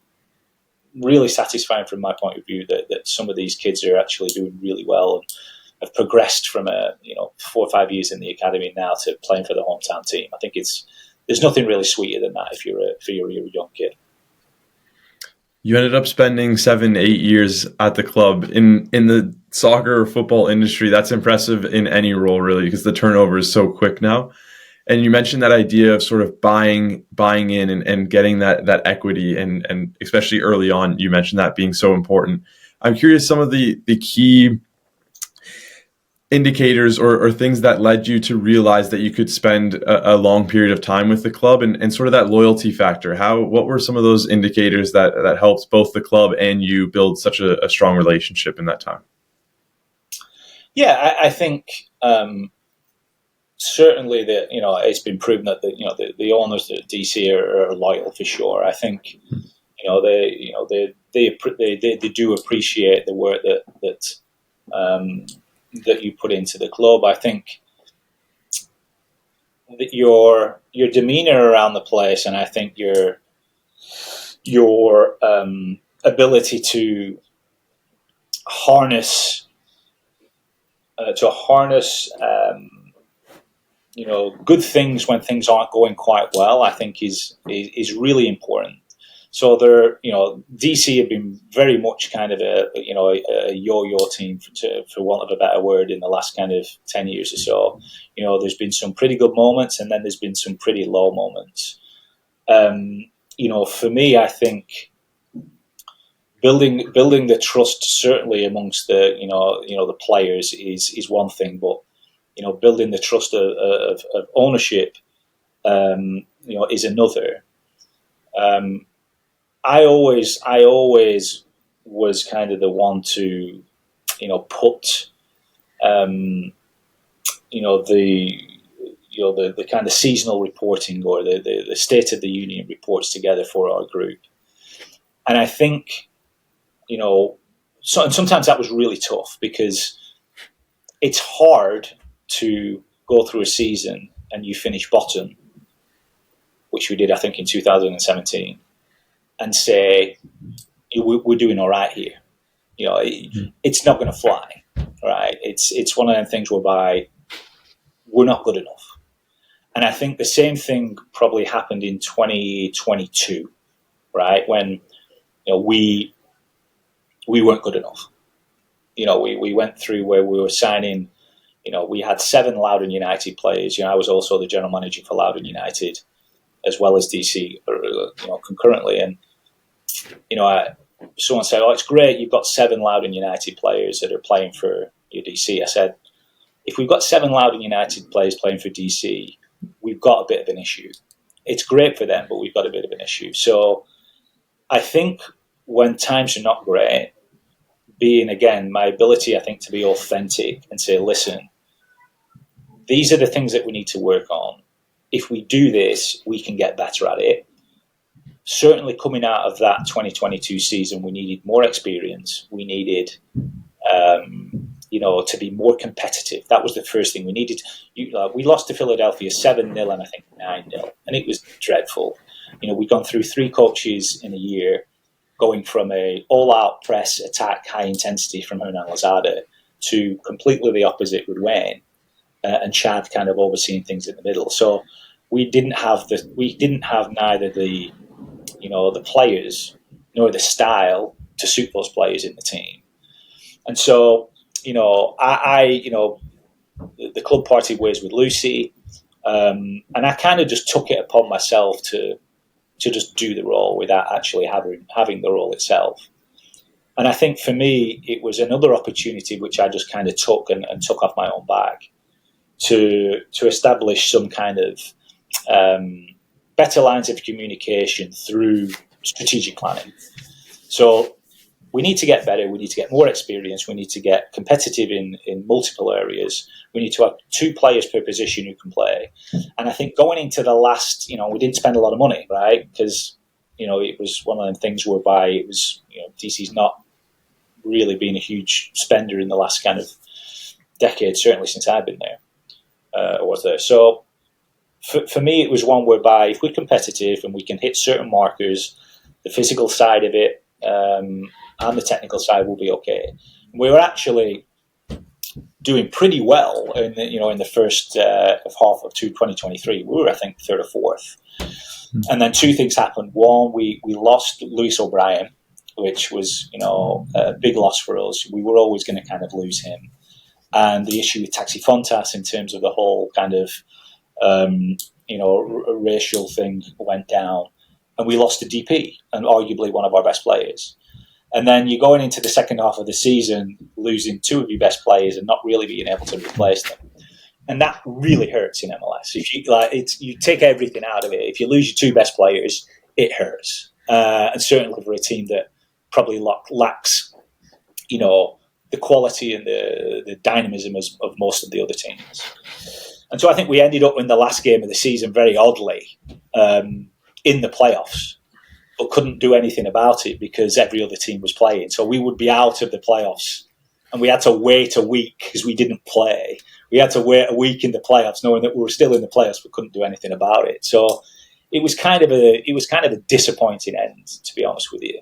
really satisfying from my point of view that some of these kids are actually doing really well and have progressed from 4 or 5 years in the academy now to playing for the hometown team. I think there's nothing really sweeter than that if you're a young kid. You ended up spending 7-8 years at the club. In the soccer or football industry, that's impressive in any role, really, because the turnover is so quick now. And you mentioned that idea of sort of buying in and getting that equity, and especially early on, you mentioned that being so important. I'm curious, some of the key indicators or things that led you to realize that you could spend a long period of time with the club, and sort of that loyalty factor. What were some of those indicators that helped both the club and you build such a strong relationship in that time? Yeah, I think certainly that it's been proven that the owners at DC are loyal for sure. I think they do appreciate the work that you put into the club. I think that your demeanor around the place, and I think your ability to harness good things when things aren't going quite well, I think is really important. So DC have been very much kind of a yo-yo team, for want of a better word, in the last kind of 10 years or so. There's been some pretty good moments, and then there's been some pretty low moments. For me, I think building the trust certainly amongst the players is one thing, but building the trust of ownership is another. I always was kind of the one to, put, the kind of seasonal reporting or the State of the Union reports together for our group. And I think, and sometimes that was really tough because it's hard to go through a season and you finish bottom, which we did, I think, in 2017. And say, we're doing all right here. It's not going to fly, right? It's one of them things whereby we're not good enough. And I think the same thing probably happened in 2022, right? When we weren't good enough. We went through where we were signing. We had 7 Loudoun United players. I was also the general manager for Loudoun United, as well as DC, concurrently. And, someone said, "Oh, it's great, you've got 7 Loudoun United players that are playing for your DC." I said, if we've got 7 Loudoun United players playing for DC, we've got a bit of an issue. It's great for them, but we've got a bit of an issue. So I think when times are not great, being, again, my ability, I think, to be authentic and say, listen, these are the things that we need to work on. If we do this, we can get better at it. Certainly coming out of that 2022 season, we needed more experience. We needed, to be more competitive. That was the first thing we needed. We lost to Philadelphia 7-0 and I think 9-0, and it was dreadful. We'd gone through 3 coaches in a year, going from a all-out press attack, high intensity from Hernan Lozada to completely the opposite with Wayne and Chad kind of overseeing things in the middle. So we didn't have neither the the players nor the style to suit those players in the team. And so, the club parted ways with Lucy, and I kind of just took it upon myself to just do the role without actually having the role itself. And I think for me, it was another opportunity which I just kind of took and took off my own back to establish some kind of better lines of communication through strategic planning. So we need to get better. We need to get more experience. We need to get competitive in multiple areas. We need to have 2 players per position who can play. And I think going into the last, we didn't spend a lot of money, right? Because, it was one of them things whereby it was, DC's not really been a huge spender in the last kind of decade, certainly since I've been there, or was there. So for me, it was one whereby if we're competitive and we can hit certain markers, the physical side of it, and the technical side will be okay. We were actually doing pretty well in the first half of 2023. We were, I think, 3rd or 4th. And then 2 things happened. One, we lost Lewis O'Brien, which was a big loss for us. We were always going to kind of lose him. And the issue with Taxi Fontas in terms of the whole kind of racial thing went down. And we lost a DP and arguably one of our best players. And then you're going into the second half of the season, losing 2 of your best players and not really being able to replace them. And that really hurts in MLS. If you take everything out of it. If you lose your 2 best players, it hurts. And certainly for a team that probably lacks, the quality and the dynamism of most of the other teams. And so I think we ended up in the last game of the season very oddly in the playoffs, but couldn't do anything about it because every other team was playing. So we would be out of the playoffs, and we had to wait a week because we didn't play. We had to wait a week in the playoffs, knowing that we were still in the playoffs, but couldn't do anything about it. So it was kind of a disappointing end, to be honest with you.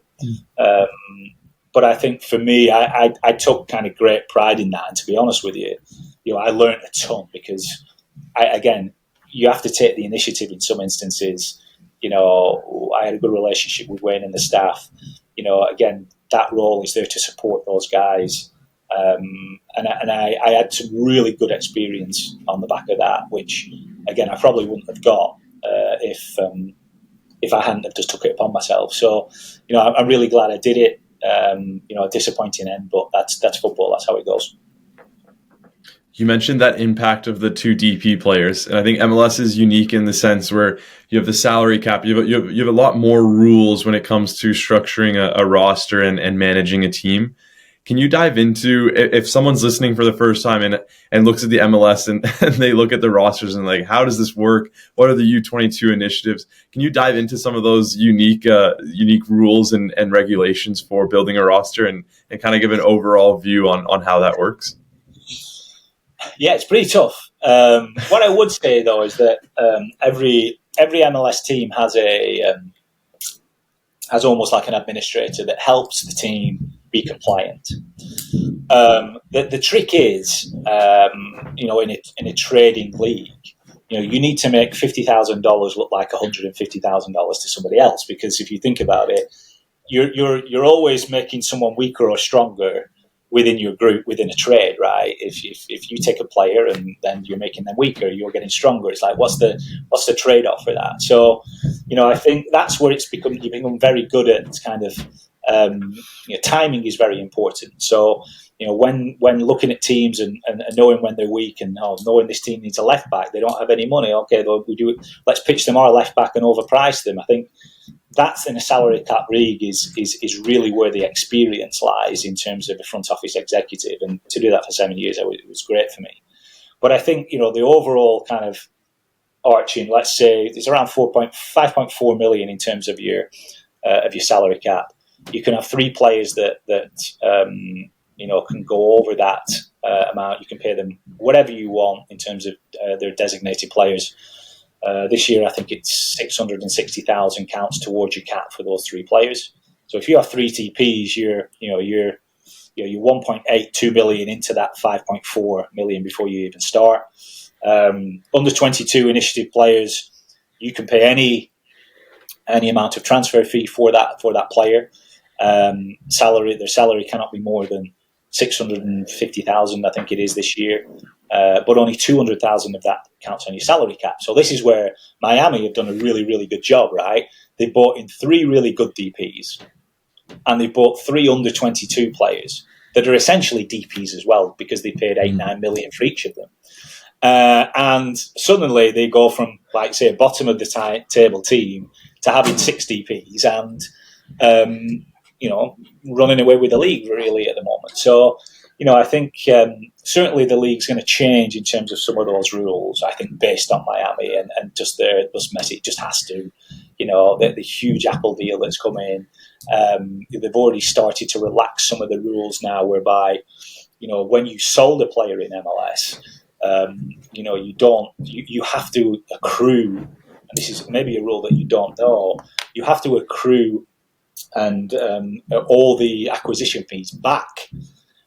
But I think for me, I took kind of great pride in that. And to be honest with you, I learned a ton because you have to take the initiative in some instances. I had a good relationship with Wayne and the staff. Again, that role is there to support those guys. And I had some really good experience on the back of that, which, again, I probably wouldn't have got if I hadn't have just took it upon myself. So, I'm really glad I did it. A disappointing end, but that's football. That's how it goes. You mentioned that impact of the 2 DP players, and I think MLS is unique in the sense where you have the salary cap. You have a lot more rules when it comes to structuring a roster and managing a team. Can you dive into, if someone's listening for the first time and looks at the MLS and they look at the rosters and like, how does this work? What are the U22 initiatives? Can you dive into some of those unique rules and regulations for building a roster and kind of give an overall view on how that works? Yeah, it's pretty tough. What I would say though is that every MLS team has almost like an administrator that helps the team be compliant. The trick is, in a trading league, you need to make $50,000 look like $150,000 to somebody else, because if you think about it, you're always making someone weaker or stronger within your group, within a trade, right? If you take a player and then you're making them weaker, you're getting stronger. It's like, what's the trade-off for that? So, I think that's where you become very good at kind of, timing is very important. So, when looking at teams and knowing when they're weak and knowing this team needs a left back, they don't have any money. Okay, let's pitch them our left back and overprice them. I think that's in a salary cap league is really where the experience lies in terms of the front office executive, and to do that for 7 years, it was great for me. But I think the overall kind of arching, let's say, it's around 5.4 million in terms of your salary cap. You can have 3 players that can go over that amount. You can pay them whatever you want in terms of their designated players. This year, I think it's 660,000 counts towards your cap for those 3 players. So if you have 3 TPs, you're 1.82 million into that 5.4 million before you even start. Under 22 initiative players, You can pay any amount of transfer fee for that player. Their salary cannot be more than 650,000, I think it is this year, but only 200,000 of that counts on your salary cap. So this is where Miami have done a really, really good job, right? They bought in 3 really good DPs, and they bought 3 under 22 players that are essentially DPs as well, because they paid 8-9 million for each of them. And suddenly they go from, like, say, a bottom of the table team to having 6 DPs and, running away with the league really at the moment. So, I think certainly the league's going to change in terms of some of those rules, I think, based on Miami and just their message. It just has to, the huge Apple deal that's come in. They've already started to relax some of the rules now, whereby, when you sold a player in MLS, you have to accrue, and this is maybe a rule that you don't know, you have to accrue and all the acquisition fees back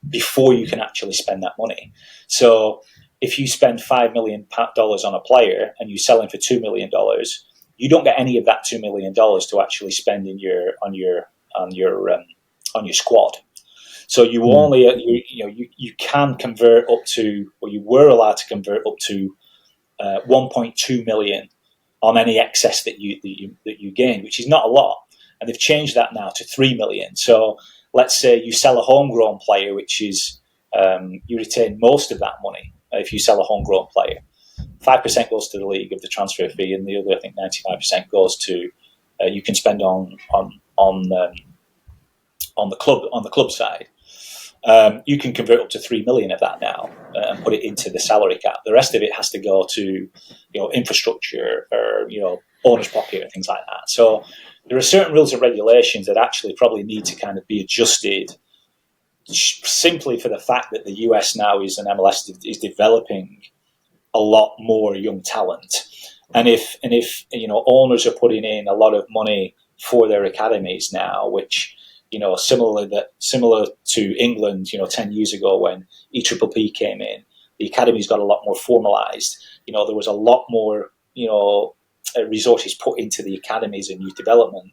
before you can actually spend that money. So if you spend $5 million on a player and you sell him for $2 million, you don't get any of that $2 million to actually spend on your squad. So you only you can convert up to, or you were allowed to convert up to 1.2 million on any excess that you gain, which is not a lot. And they've changed that now to 3 million. So let's say you sell a homegrown player, which is you retain most of that money if you sell a homegrown player. 5% goes to the league of the transfer fee, and the other, I think, 95% goes to you can spend on the club side. You can convert up to 3 million of that now and put it into the salary cap. The rest of it has to go to infrastructure or owner's pocket and things like that. So there are certain rules and regulations that actually probably need to kind of be adjusted, simply for the fact that the US now is, an MLS is developing a lot more young talent. And if owners are putting in a lot of money for their academies now, which similar to England, 10 years ago when EPPP came in, the academies got a lot more formalised. There was a lot more resources put into the academies and youth development,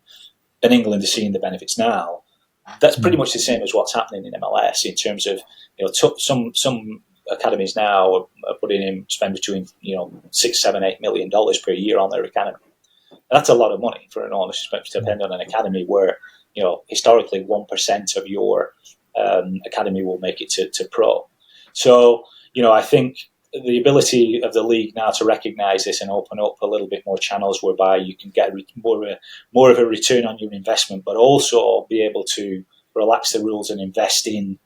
and England is seeing the benefits now. That's pretty much the same as what's happening in MLS in terms of some academies now are putting in, spend between $6, $7, $8 million per year on their academy. That's a lot of money for an owner to spend on an academy where historically 1% of your academy will make it to pro. So I think the ability of the league now to recognise this and open up a little bit more channels whereby you can get more of a return on your investment, but also be able to relax the rules and invest in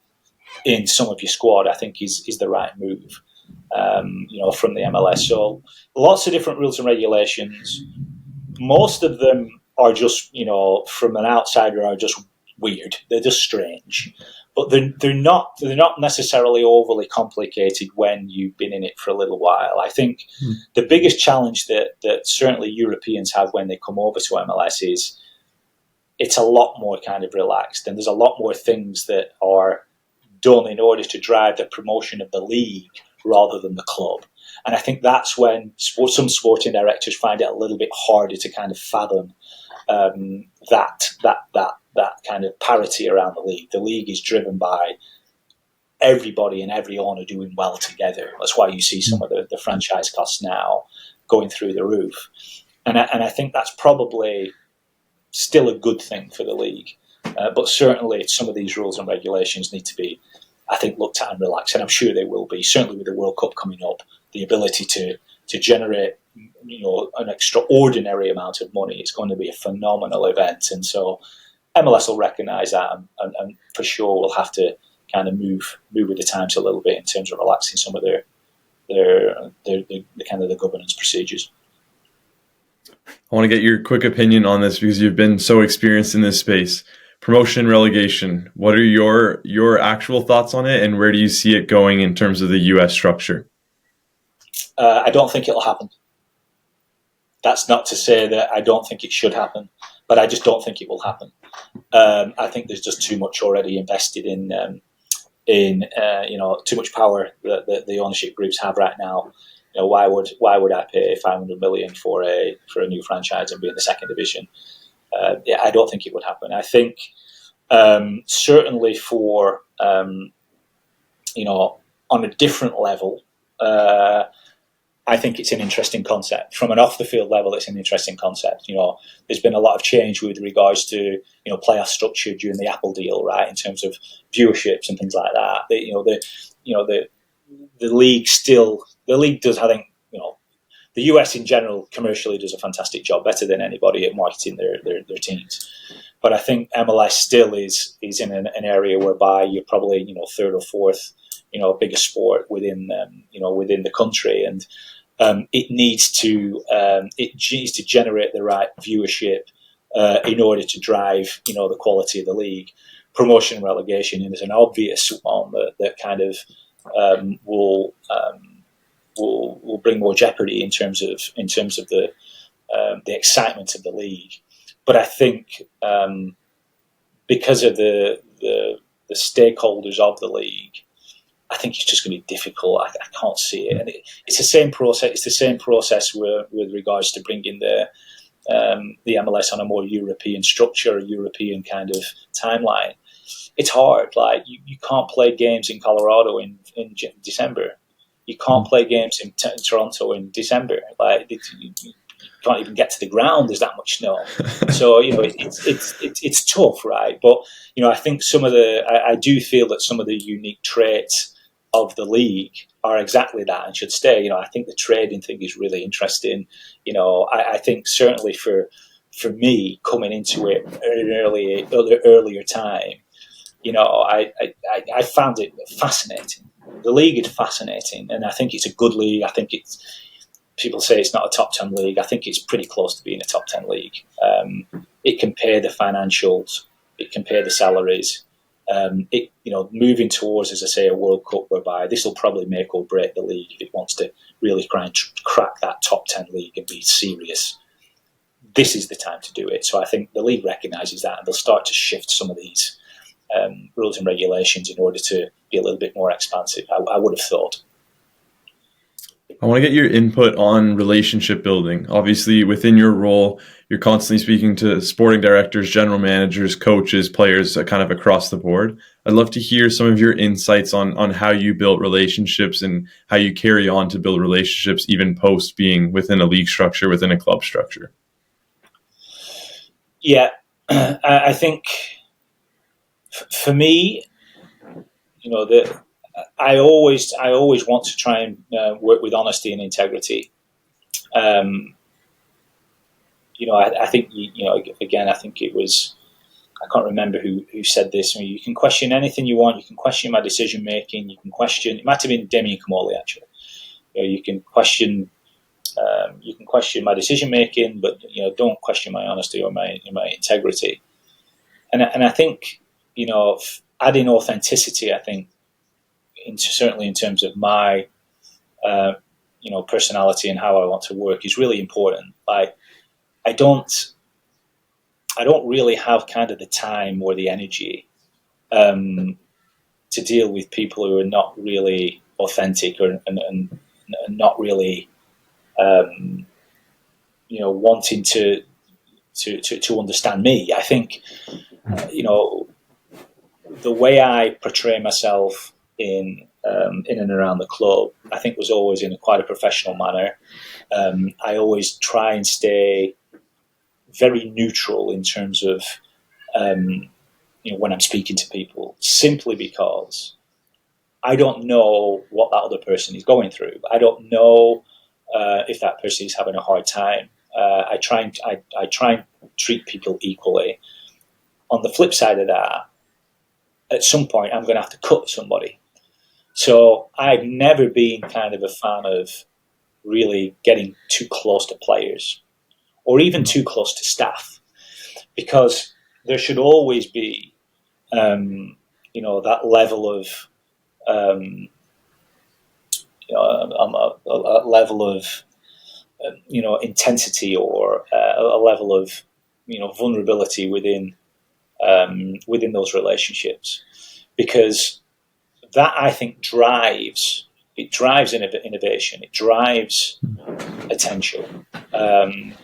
some of your squad, I think is the right move, from the MLS. So lots of different rules and regulations. Most of them are just, from an outsider, are just weird. They're just strange. But they're not necessarily overly complicated when you've been in it for a little while. I think the biggest challenge that certainly Europeans have when they come over to MLS is it's a lot more kind of relaxed, and there's a lot more things that are done in order to drive the promotion of the league rather than the club. And I think that's when some sporting directors find it a little bit harder to kind of fathom that kind of parity around the league. The league is driven by everybody and every owner doing well together. That's why you see some of the franchise costs now going through the roof. And I think that's probably still a good thing for the league. But certainly some of these rules and regulations need to be, I think, looked at and relaxed. And I'm sure they will be. Certainly with the World Cup coming up, the ability to generate an extraordinary amount of money is going to be a phenomenal event. And so MLS will recognise that and for sure will have to kind of move with the times a little bit in terms of relaxing some of their kind of the governance procedures. I want to get your quick opinion on this because you've been so experienced in this space. Promotion, relegation. What are your actual thoughts on it, and where do you see it going in terms of the US structure? I don't think it'll happen. That's not to say that I don't think it should happen, but I just don't think it will happen. I think there's just too much already invested in too much power that the ownership groups have right now. why would I pay 500 million for a new franchise and be in the second division? I don't think it would happen. I think certainly for on a different level. I think it's an interesting concept. From an off-the-field level, it's an interesting concept. There's been a lot of change with regards to playoff structure during the Apple deal, right? In terms of viewerships and things like that. The league does. I think the US in general commercially does a fantastic job, better than anybody at marketing their teams. But I think MLS still is in an area whereby you're probably third or fourth biggest sport within within the country, and it needs to generate the right viewership in order to drive the quality of the league. Promotion and relegation is an obvious one that kind of will bring more jeopardy in terms of the excitement of the league. But I think because of the stakeholders of the league, I think it's just going to be difficult. I can't see it, and it's the same process. It's the same process with regards to bringing the MLS on a more European structure, a European kind of timeline. It's hard. Like you can't play games in Colorado in December. You can't play games in Toronto in December. Like you can't even get to the ground. There's that much snow. So it's tough, right? But I think I do feel that some of the unique traits of the league are exactly that and should stay. I think the trading thing is really interesting. I think certainly for me coming into it at an earlier time, I found it fascinating. The league is fascinating, and I think it's a good league. I think people say it's not a top 10 league. I think it's pretty close to being a top 10 league. It can pay the financials. It can pay the salaries. Moving towards, as I say, a World Cup whereby this will probably make or break the league if it wants to really try and crack that top 10 league and be serious. This is the time to do it. So I think the league recognises that, and they'll start to shift some of these rules and regulations in order to be a little bit more expansive. I would have thought. I want to get your input on relationship building. Obviously, within your role, you're constantly speaking to sporting directors, general managers, coaches, players, kind of across the board. I'd love to hear some of your insights on how you built relationships and how you carry on to build relationships even post being within a league structure, within a club structure. Yeah, I think for me, I always want to try and work with honesty and integrity. I think again, I think it was, I can't remember who said this. You can question anything you want. You can question my decision making. You can question. It might have been Damian Kamali actually. You can question my decision making, but don't question my honesty or my integrity. And I think adding authenticity, I think, certainly in terms of my personality and how I want to work is really important. Like I don't really have kind of the time or the energy to deal with people who are not really authentic and not really wanting to understand me. I think the way I portray myself in and around the club, I think was always in quite a professional manner. I always try and stay very neutral in terms of when I'm speaking to people, simply because I don't know what that other person is going through. I don't know if that person is having a hard time. I try and treat people equally. On the flip side of that, at some point I'm going to have to cut somebody. So I've never been kind of a fan of really getting too close to players or even too close to staff, because there should always be, that level of, a level of, intensity or a level of, vulnerability within those relationships, because that I think drives it drives innovation, it drives attention, and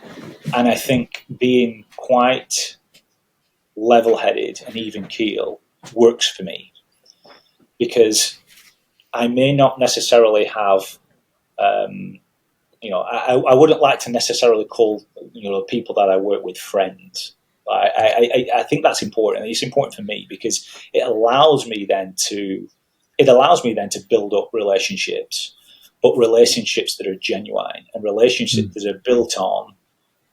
I think being quite level-headed and even keel works for me, because I may not necessarily have, I wouldn't like to necessarily call, people that I work with friends. I think that's important. It's important for me because it allows me then to build up relationships, but relationships that are genuine and relationships that are built on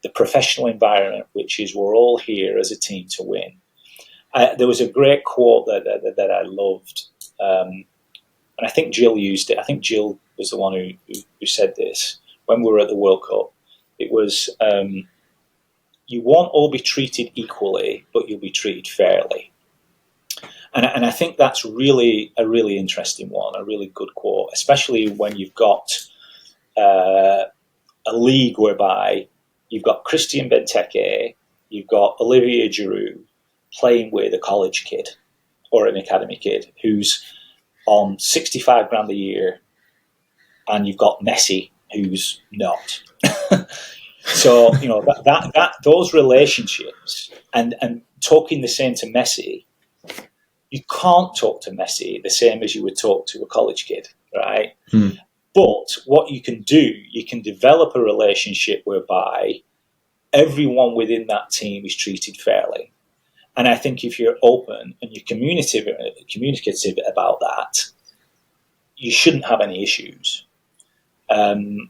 the professional environment, which is we're all here as a team to win. There was a great quote that I loved, and I think Jill used it. I think Jill was the one who said this when we were at the World Cup. It was, you won't all be treated equally, but you'll be treated fairly. And I think that's really a really interesting one, a really good quote, especially when you've got a league whereby you've got Christian Benteke, you've got Olivier Giroud playing with a college kid or an academy kid who's on 65 grand a year, and you've got Messi who's not. So, those relationships and talking the same to Messi, you can't talk to Messi the same as you would talk to a college kid, right? But what you can do, you can develop a relationship whereby everyone within that team is treated fairly. And I think if you're open and you're communicative about that, you shouldn't have any issues. And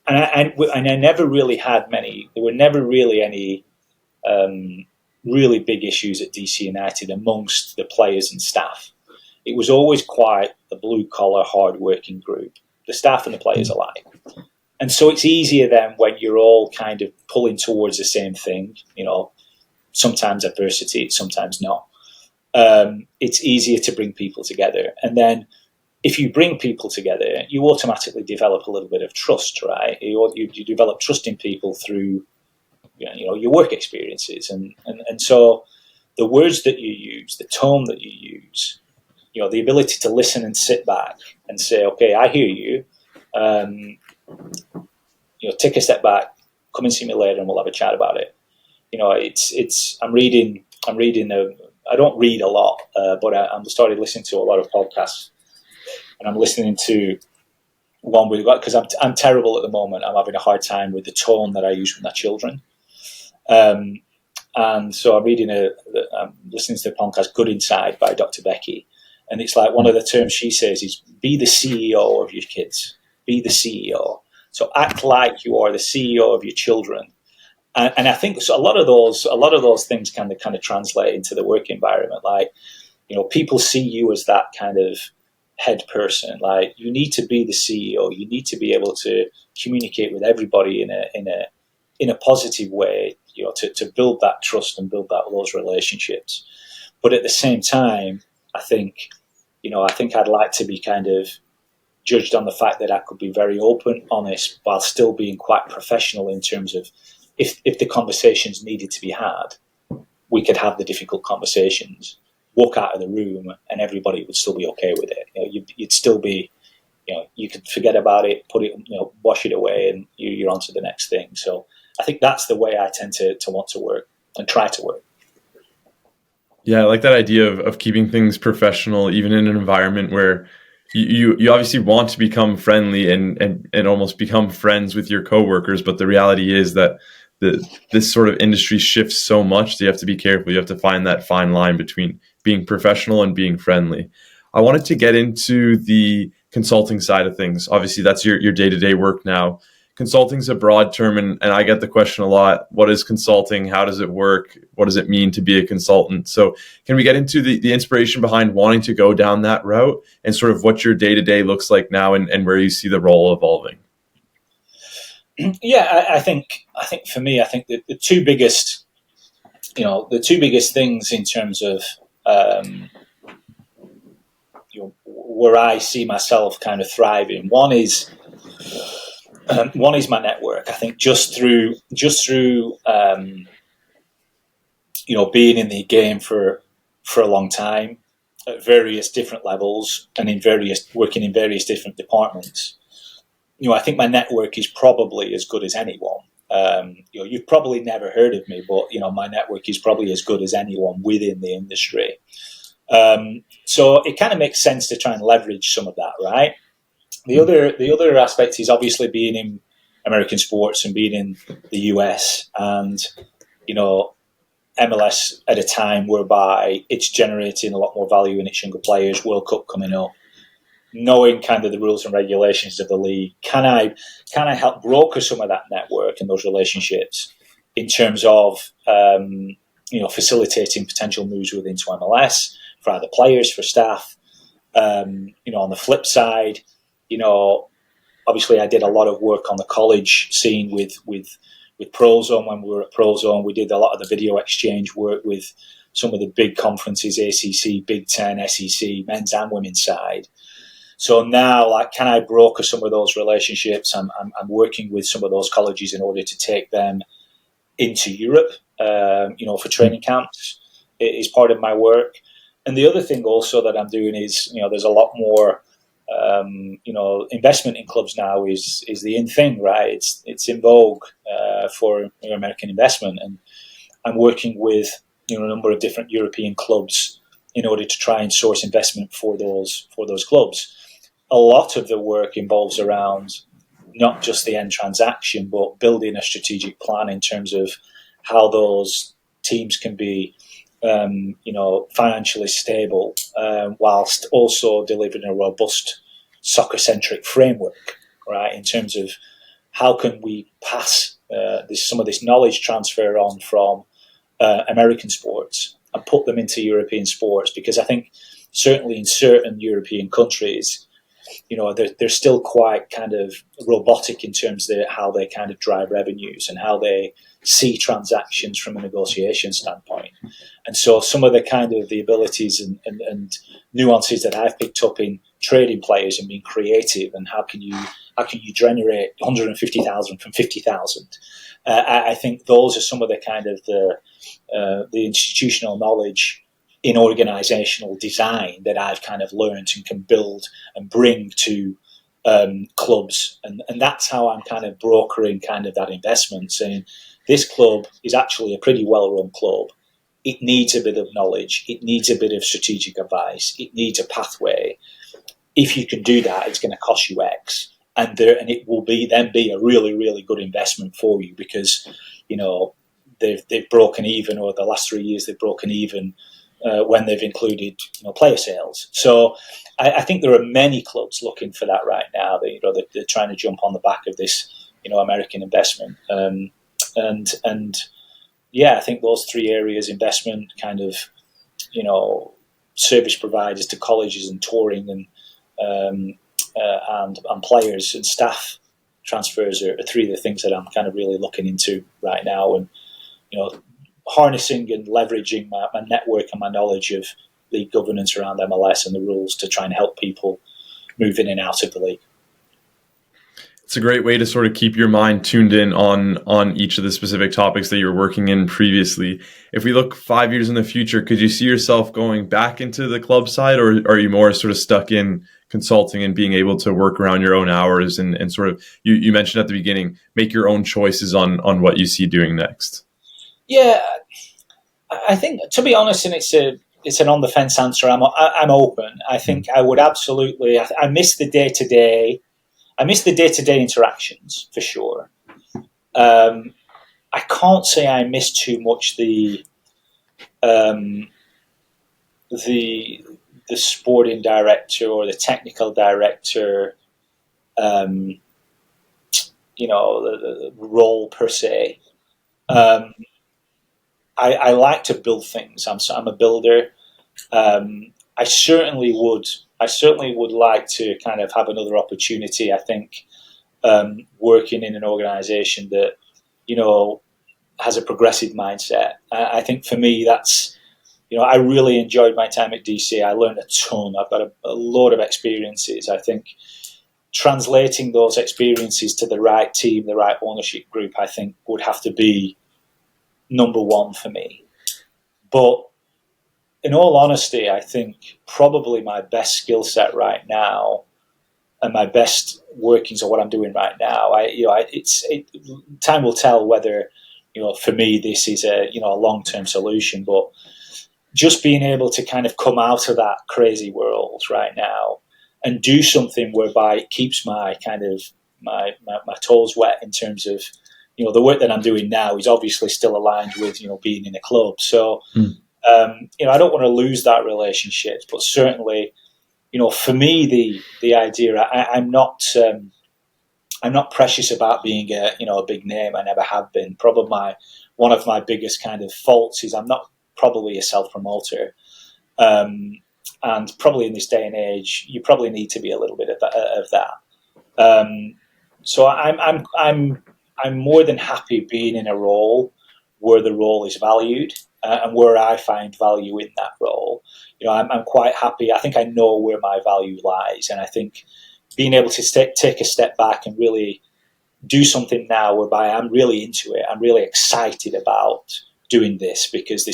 I never really had many. There were never really any really big issues at DC United amongst the players and staff. It was always quite a blue-collar, hard-working group, the staff and the players alike. And so it's easier then when you're all kind of pulling towards the same thing, sometimes adversity, sometimes not. It's easier to bring people together. And then if you bring people together, you automatically develop a little bit of trust, right? You develop trust in people through your work experiences. And so the words that you use, the tone that you use, the ability to listen and sit back and say, okay, I hear you. Take a step back, come and see me later and we'll have a chat about it. I'm reading, I don't read a lot, but I'm started listening to a lot of podcasts, and I'm listening to one because I'm terrible at the moment. I'm having a hard time with the tone that I use with my children. And so I'm listening to the podcast Good Inside by Dr. Becky. And it's like one of the terms she says is be the CEO of your kids, be the CEO. So act like you are the CEO of your children. And I think so a lot of those things kind of translate into the work environment. Like, people see you as that kind of head person. Like, you need to be the CEO. You need to be able to communicate with everybody in a positive way, to build that trust and build those relationships. But at the same time, I think I'd like to be kind of judged on the fact that I could be very open, honest, while still being quite professional in terms of if the conversations needed to be had, we could have the difficult conversations, walk out of the room, and everybody would still be okay with it. You'd still be, you could forget about it, put it, wash it away, and you're on to the next thing. So I think that's the way I tend to want to work and try to work. Yeah, I like that idea of keeping things professional, even in an environment where you obviously want to become friendly and almost become friends with your coworkers, but the reality is that this sort of industry shifts so much that you have to be careful. You have to find that fine line between being professional and being friendly. I wanted to get into the consulting side of things. Obviously, that's your day-to-day work now. Consulting is a broad term, and I get the question a lot. What is consulting? How does it work? What does it mean to be a consultant? So can we get into the inspiration behind wanting to go down that route and sort of what your day-to-day looks like now and where you see the role evolving? Yeah, I think for me, I think the two biggest things in terms of where I see myself kind of thriving. One is my network. I think just through being in the game for a long time, at various different levels and working in various different departments, I think my network is probably as good as anyone. You've probably never heard of me, but my network is probably as good as anyone within the industry. So it kind of makes sense to try and leverage some of that, right? The other aspect is obviously being in American sports and being in the US, and MLS at a time whereby it's generating a lot more value in its younger players. World Cup coming up, knowing kind of the rules and regulations of the league, can I help broker some of that network and those relationships in terms of facilitating potential moves within to MLS for either players, for staff. On the flip side, obviously I did a lot of work on the college scene with Prozone. When we were at Prozone, we did a lot of the video exchange work with some of the big conferences, ACC, Big Ten, SEC, men's and women's side. So now, can I broker some of those relationships? I'm working with some of those colleges in order to take them into Europe, for training camps. It is part of my work. And the other thing also that I'm doing is, there's a lot more, investment in clubs now is the in thing, right? It's in vogue for American investment, and I'm working with a number of different European clubs in order to try and source investment for those clubs. A lot of the work involves around not just the end transaction, but building a strategic plan in terms of how those teams can be financially stable, whilst also delivering a robust soccer-centric framework, right? In terms of how can we pass some of this knowledge transfer on from American sports and put them into European sports, because I think certainly in certain European countries, they're still quite kind of robotic in terms of how they kind of drive revenues and how they see transactions from a negotiation standpoint. And so some of the kind of the abilities and nuances that I've picked up in trading players and being creative, and how can you generate 150,000 from 50,000? I think those are some of the kind of the institutional knowledge in organizational design that I've kind of learned and can build and bring to clubs. And that's how I'm kind of brokering kind of that investment, saying this club is actually a pretty well-run club. It needs a bit of knowledge. It needs a bit of strategic advice. It needs a pathway. If you can do that, it's going to cost you X. And it will be a really, really good investment for you, because, they've broken even, or the last 3 years they've broken even when they've included, player sales. So I think there are many clubs looking for that right now. They're trying to jump on the back of this, American investment. And I think those three areas: investment, kind of, service providers to colleges and touring, and players and staff transfers are three of the things that I'm kind of really looking into right now. And, harnessing and leveraging my network and my knowledge of league governance around MLS and the rules to try and help people move in and out of the league. It's a great way to sort of keep your mind tuned in on each of the specific topics that you were working in previously. If we look 5 years in the future, could you see yourself going back into the club side, or are you more sort of stuck in consulting and being able to work around your own hours and sort of, you mentioned at the beginning, make your own choices on what you see doing next? Yeah, I think, to be honest, and it's an on the fence answer, I'm open. I think I would absolutely. I miss the day-to-day. I miss the day-to-day interactions for sure. I can't say I miss too much the sporting director or the technical director, the role per se. I like to build things. I'm a builder. I certainly would like to kind of have another opportunity. I think working in an organisation that has a progressive mindset. I think for me that's I really enjoyed my time at DC. I learned a ton. I've got a lot of experiences. I think translating those experiences to the right team, the right ownership group, I think would have to be number one for me. But in all honesty, I think probably my best skill set right now and my best workings of what I'm doing right now, time will tell whether, for me, this is a long-term solution. But just being able to kind of come out of that crazy world right now and do something whereby it keeps my kind of my toes wet in terms of, the work that I'm doing now is obviously still aligned with, being in a club. So, I don't want to lose that relationship, but certainly, for me, the idea, I'm not precious about being a big name. I never have been. Probably one of my biggest kind of faults is I'm not probably a self-promoter. And probably in this day and age, you probably need to be a little bit of that. So I'm more than happy being in a role where the role is valued and where I find value in that role. I'm quite happy. I think I know where my value lies, and I think being able to take a step back and really do something now whereby I'm really into it, I'm really excited about doing this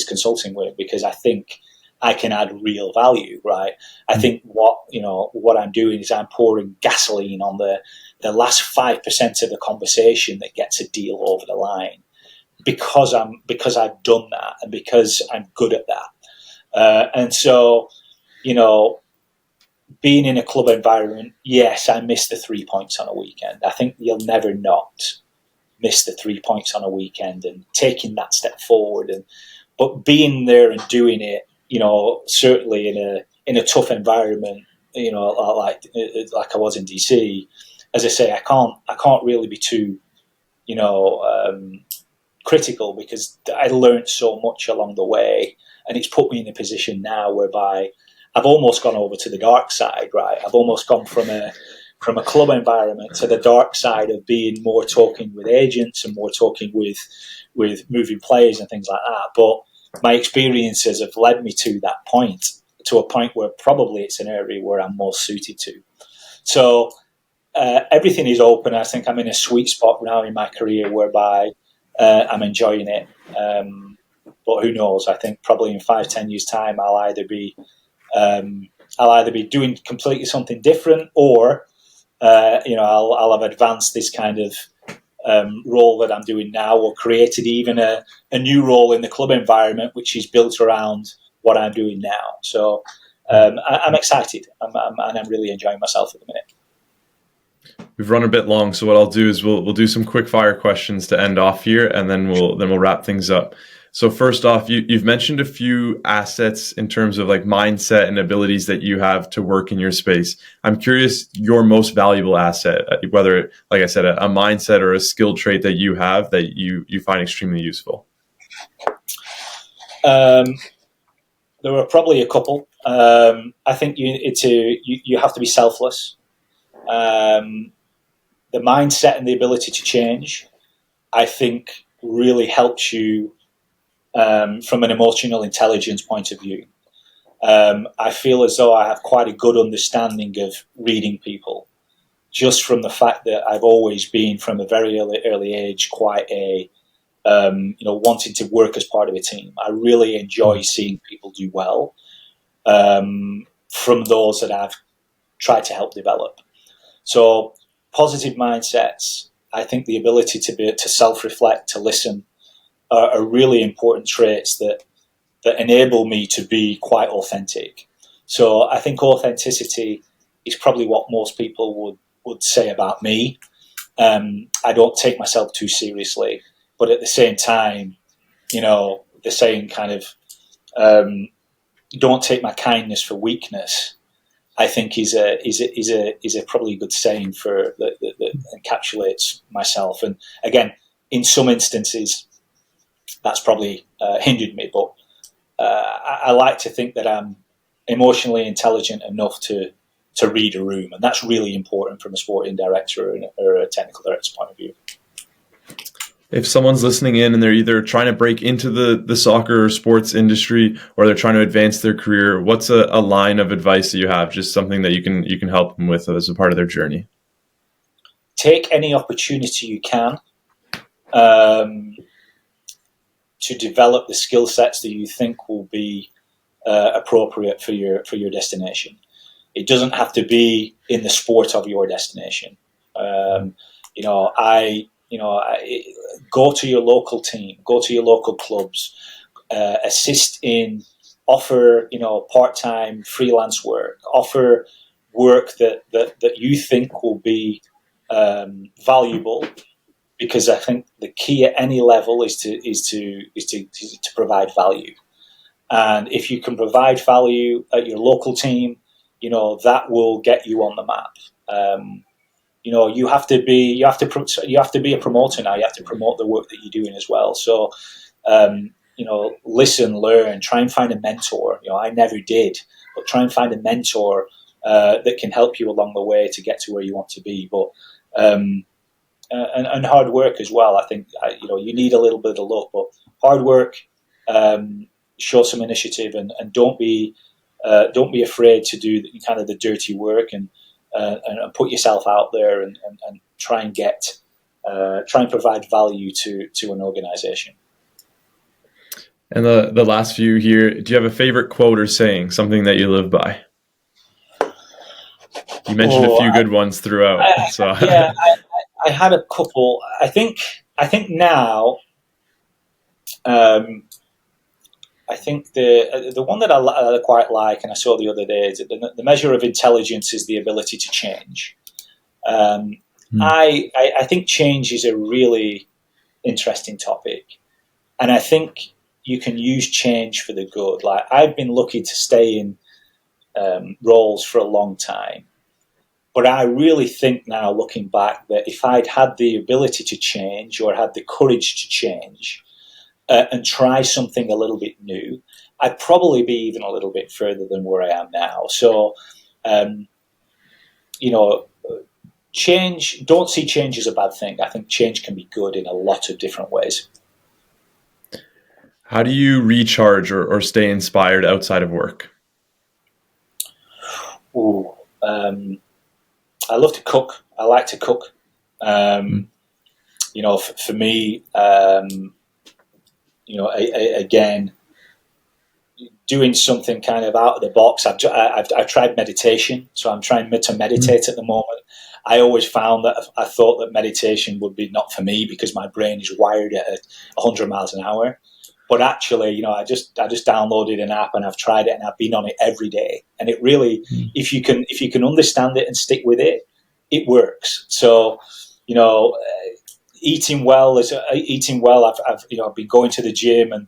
consulting work, because I think I can add real value, right? I think what I'm doing is I'm pouring gasoline on the last 5% of the conversation that gets a deal over the line, because I've done that and because I'm good at that. And so, being in a club environment, yes, I miss the 3 points on a weekend. I think you'll never not miss the 3 points on a weekend and taking that step forward. But being there and doing it, certainly in a tough environment, like I was in DC. As I say, I can't really be too, critical, because I learned so much along the way, and it's put me in a position now whereby I've almost gone over to the dark side, right? I've almost gone from a club environment to the dark side of being more talking with agents and more talking with moving players and things like that. But my experiences have led me to that point, to a point where probably it's an area where I'm more suited to. So everything is open. I think I'm in a sweet spot now in my career whereby I'm enjoying it. But who knows? I think probably in 5-10 years' time, I'll either be doing completely something different, or I'll have advanced this kind of role that I'm doing now, or created even a new role in the club environment, which is built around what I'm doing now. So I'm excited, and I'm really enjoying myself at the minute. We've run a bit long, so what I'll do is we'll do some quick fire questions to end off here, and then we'll wrap things up. So first off, you've mentioned a few assets in terms of like mindset and abilities that you have to work in your space. I'm curious your most valuable asset, whether, like I said, a mindset or a skill trait that you have that you find extremely useful. There are probably a couple. I think you have to be selfless. The mindset and the ability to change, I think, really helps you from an emotional intelligence point of view. I feel as though I have quite a good understanding of reading people, just from the fact that I've always been, from a very early age, quite a wanting to work as part of a team. I really enjoy seeing people do well, from those that I've tried to help develop. So positive mindsets, I think the ability to self-reflect, to listen, are really important traits that enable me to be quite authentic. So I think authenticity is probably what most people would say about me. I don't take myself too seriously, but at the same time, the saying kind of don't take my kindness for weakness, I think is a probably good saying for that encapsulates myself. And again, in some instances, that's probably hindered me, but I like to think that I'm emotionally intelligent enough to read a room, and that's really important from a sporting director or a technical director's point of view. If someone's listening in and they're either trying to break into the soccer or sports industry, or they're trying to advance their career, what's a line of advice that you have, just something that you can help them with as a part of their journey? Take any opportunity you can to develop the skill sets that you think will be appropriate for your destination. It doesn't have to be in the sport of your destination. Go to your local team, go to your local clubs, assist in, offer part-time freelance work, offer work that you think will be valuable, because I think the key at any level is to provide value. And if you can provide value at your local team, that will get you on the map. You have to be a promoter now. You have to promote the work that you're doing as well. So, listen, learn, try and find a mentor. I never did, but try and find a mentor that can help you along the way to get to where you want to be. But and hard work as well. I think you need a little bit of luck, but hard work. Show some initiative, and don't be afraid to do kind of the dirty work, and put yourself out there, and try and provide value to an organization. And the last few here, do you have a favorite quote or saying, something that you live by? You mentioned a few good ones throughout. I had a couple. I think now. I think the one that I quite like, and I saw the other day, is that the measure of intelligence is the ability to change. I think change is a really interesting topic, and I think you can use change for the good. Like, I've been lucky to stay in roles for a long time, but I really think now, looking back, that if I'd had the ability to change, or had the courage to change, and try something a little bit new, I'd probably be even a little bit further than where I am now. So, change, don't see change as a bad thing. I think change can be good in a lot of different ways. How do you recharge or stay inspired outside of work? I love to cook. I like to cook. For me, again, doing something kind of out of the box. I've tried meditation, so I'm trying to meditate at the moment. I always found that I thought that meditation would be not for me, because my brain is wired at 100 miles an hour. But actually, I just downloaded an app, and I've tried it, and I've been on it every day. And it really, if you can understand it and stick with it, it works. So, eating well. I've been going to the gym, and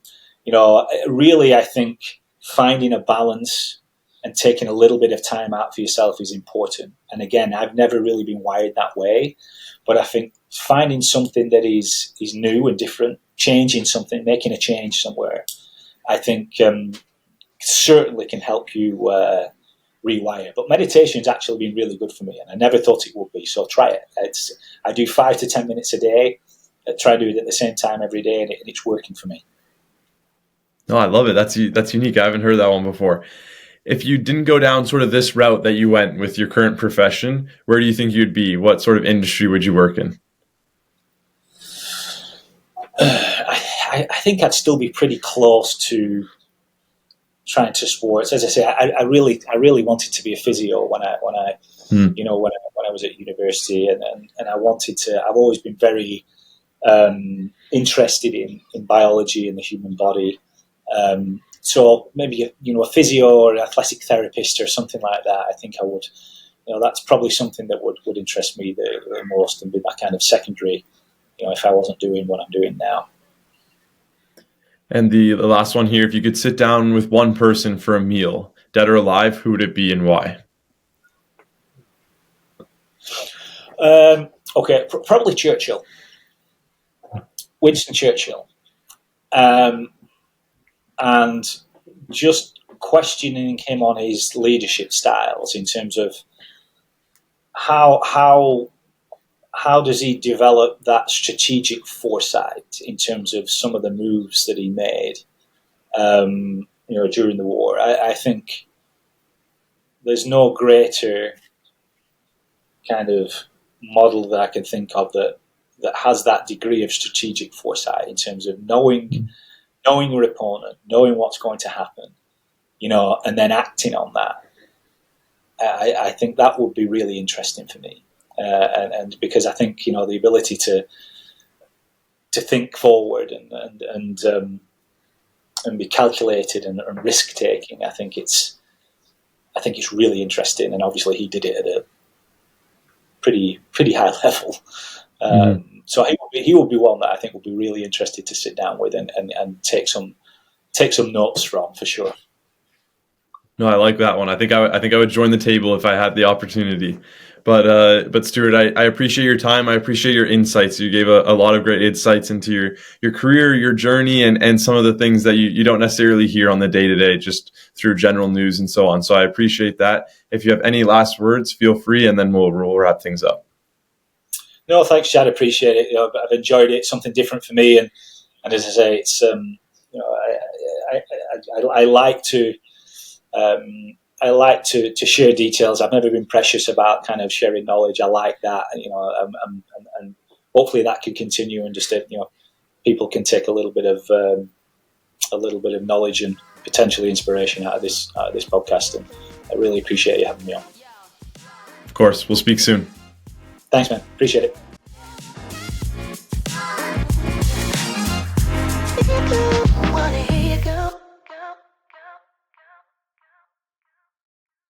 really, I think finding a balance and taking a little bit of time out for yourself is important. And again, I've never really been wired that way, but I think finding something that is new and different, changing something, making a change somewhere, I think certainly can help you rewire. But meditation has actually been really good for me, and I never thought it would be. So try it. I do 5 to 10 minutes a day. I try to do it at the same time every day, and it's working for me. No, I love it. That's unique. I haven't heard that one before. If you didn't go down sort of this route that you went with your current profession, where do you think you'd be? What sort of industry would you work in? I think I'd still be pretty close to trying to sports. As I say, I really wanted to be a physio when I was at university, and I wanted to. I've always been very interested in biology and the human body. So maybe a physio or an athletic therapist or something like that. I think I would. That's probably something that would interest me the most, and be my kind of secondary. If I wasn't doing what I'm doing now. And the last one here, if you could sit down with one person for a meal, dead or alive, who would it be and why? Okay, probably Churchill. Winston Churchill. And just questioning him on his leadership styles, in terms of how does he develop that strategic foresight in terms of some of the moves that he made, during the war. I think there's no greater kind of model that I can think of that has that degree of strategic foresight, in terms of knowing your opponent, knowing what's going to happen, and then acting on that. I think that would be really interesting for me, and because I think the ability to think forward and be calculated and risk taking. I think it's really interesting, and obviously he did it at a pretty high level. So he will be one that I think will be really interested to sit down with and take some notes from, for sure. No, I like that one. I think I would join the table if I had the opportunity. But Stewart, I appreciate your time. I appreciate your insights. You gave a lot of great insights into your career, your journey, and some of the things that you don't necessarily hear on the day-to-day, just through general news and so on. So I appreciate that. If you have any last words, feel free, and then we'll wrap things up. No, thanks, Chad. Appreciate it. I've enjoyed it. Something different for me, and as I say, it's I like to. I like to share details. I've never been precious about kind of sharing knowledge. I like that, and hopefully that can continue, and just people can take a little bit of knowledge and potentially inspiration out of this podcast. And I really appreciate you having me on. Of course, we'll speak soon. Thanks, man. Appreciate it.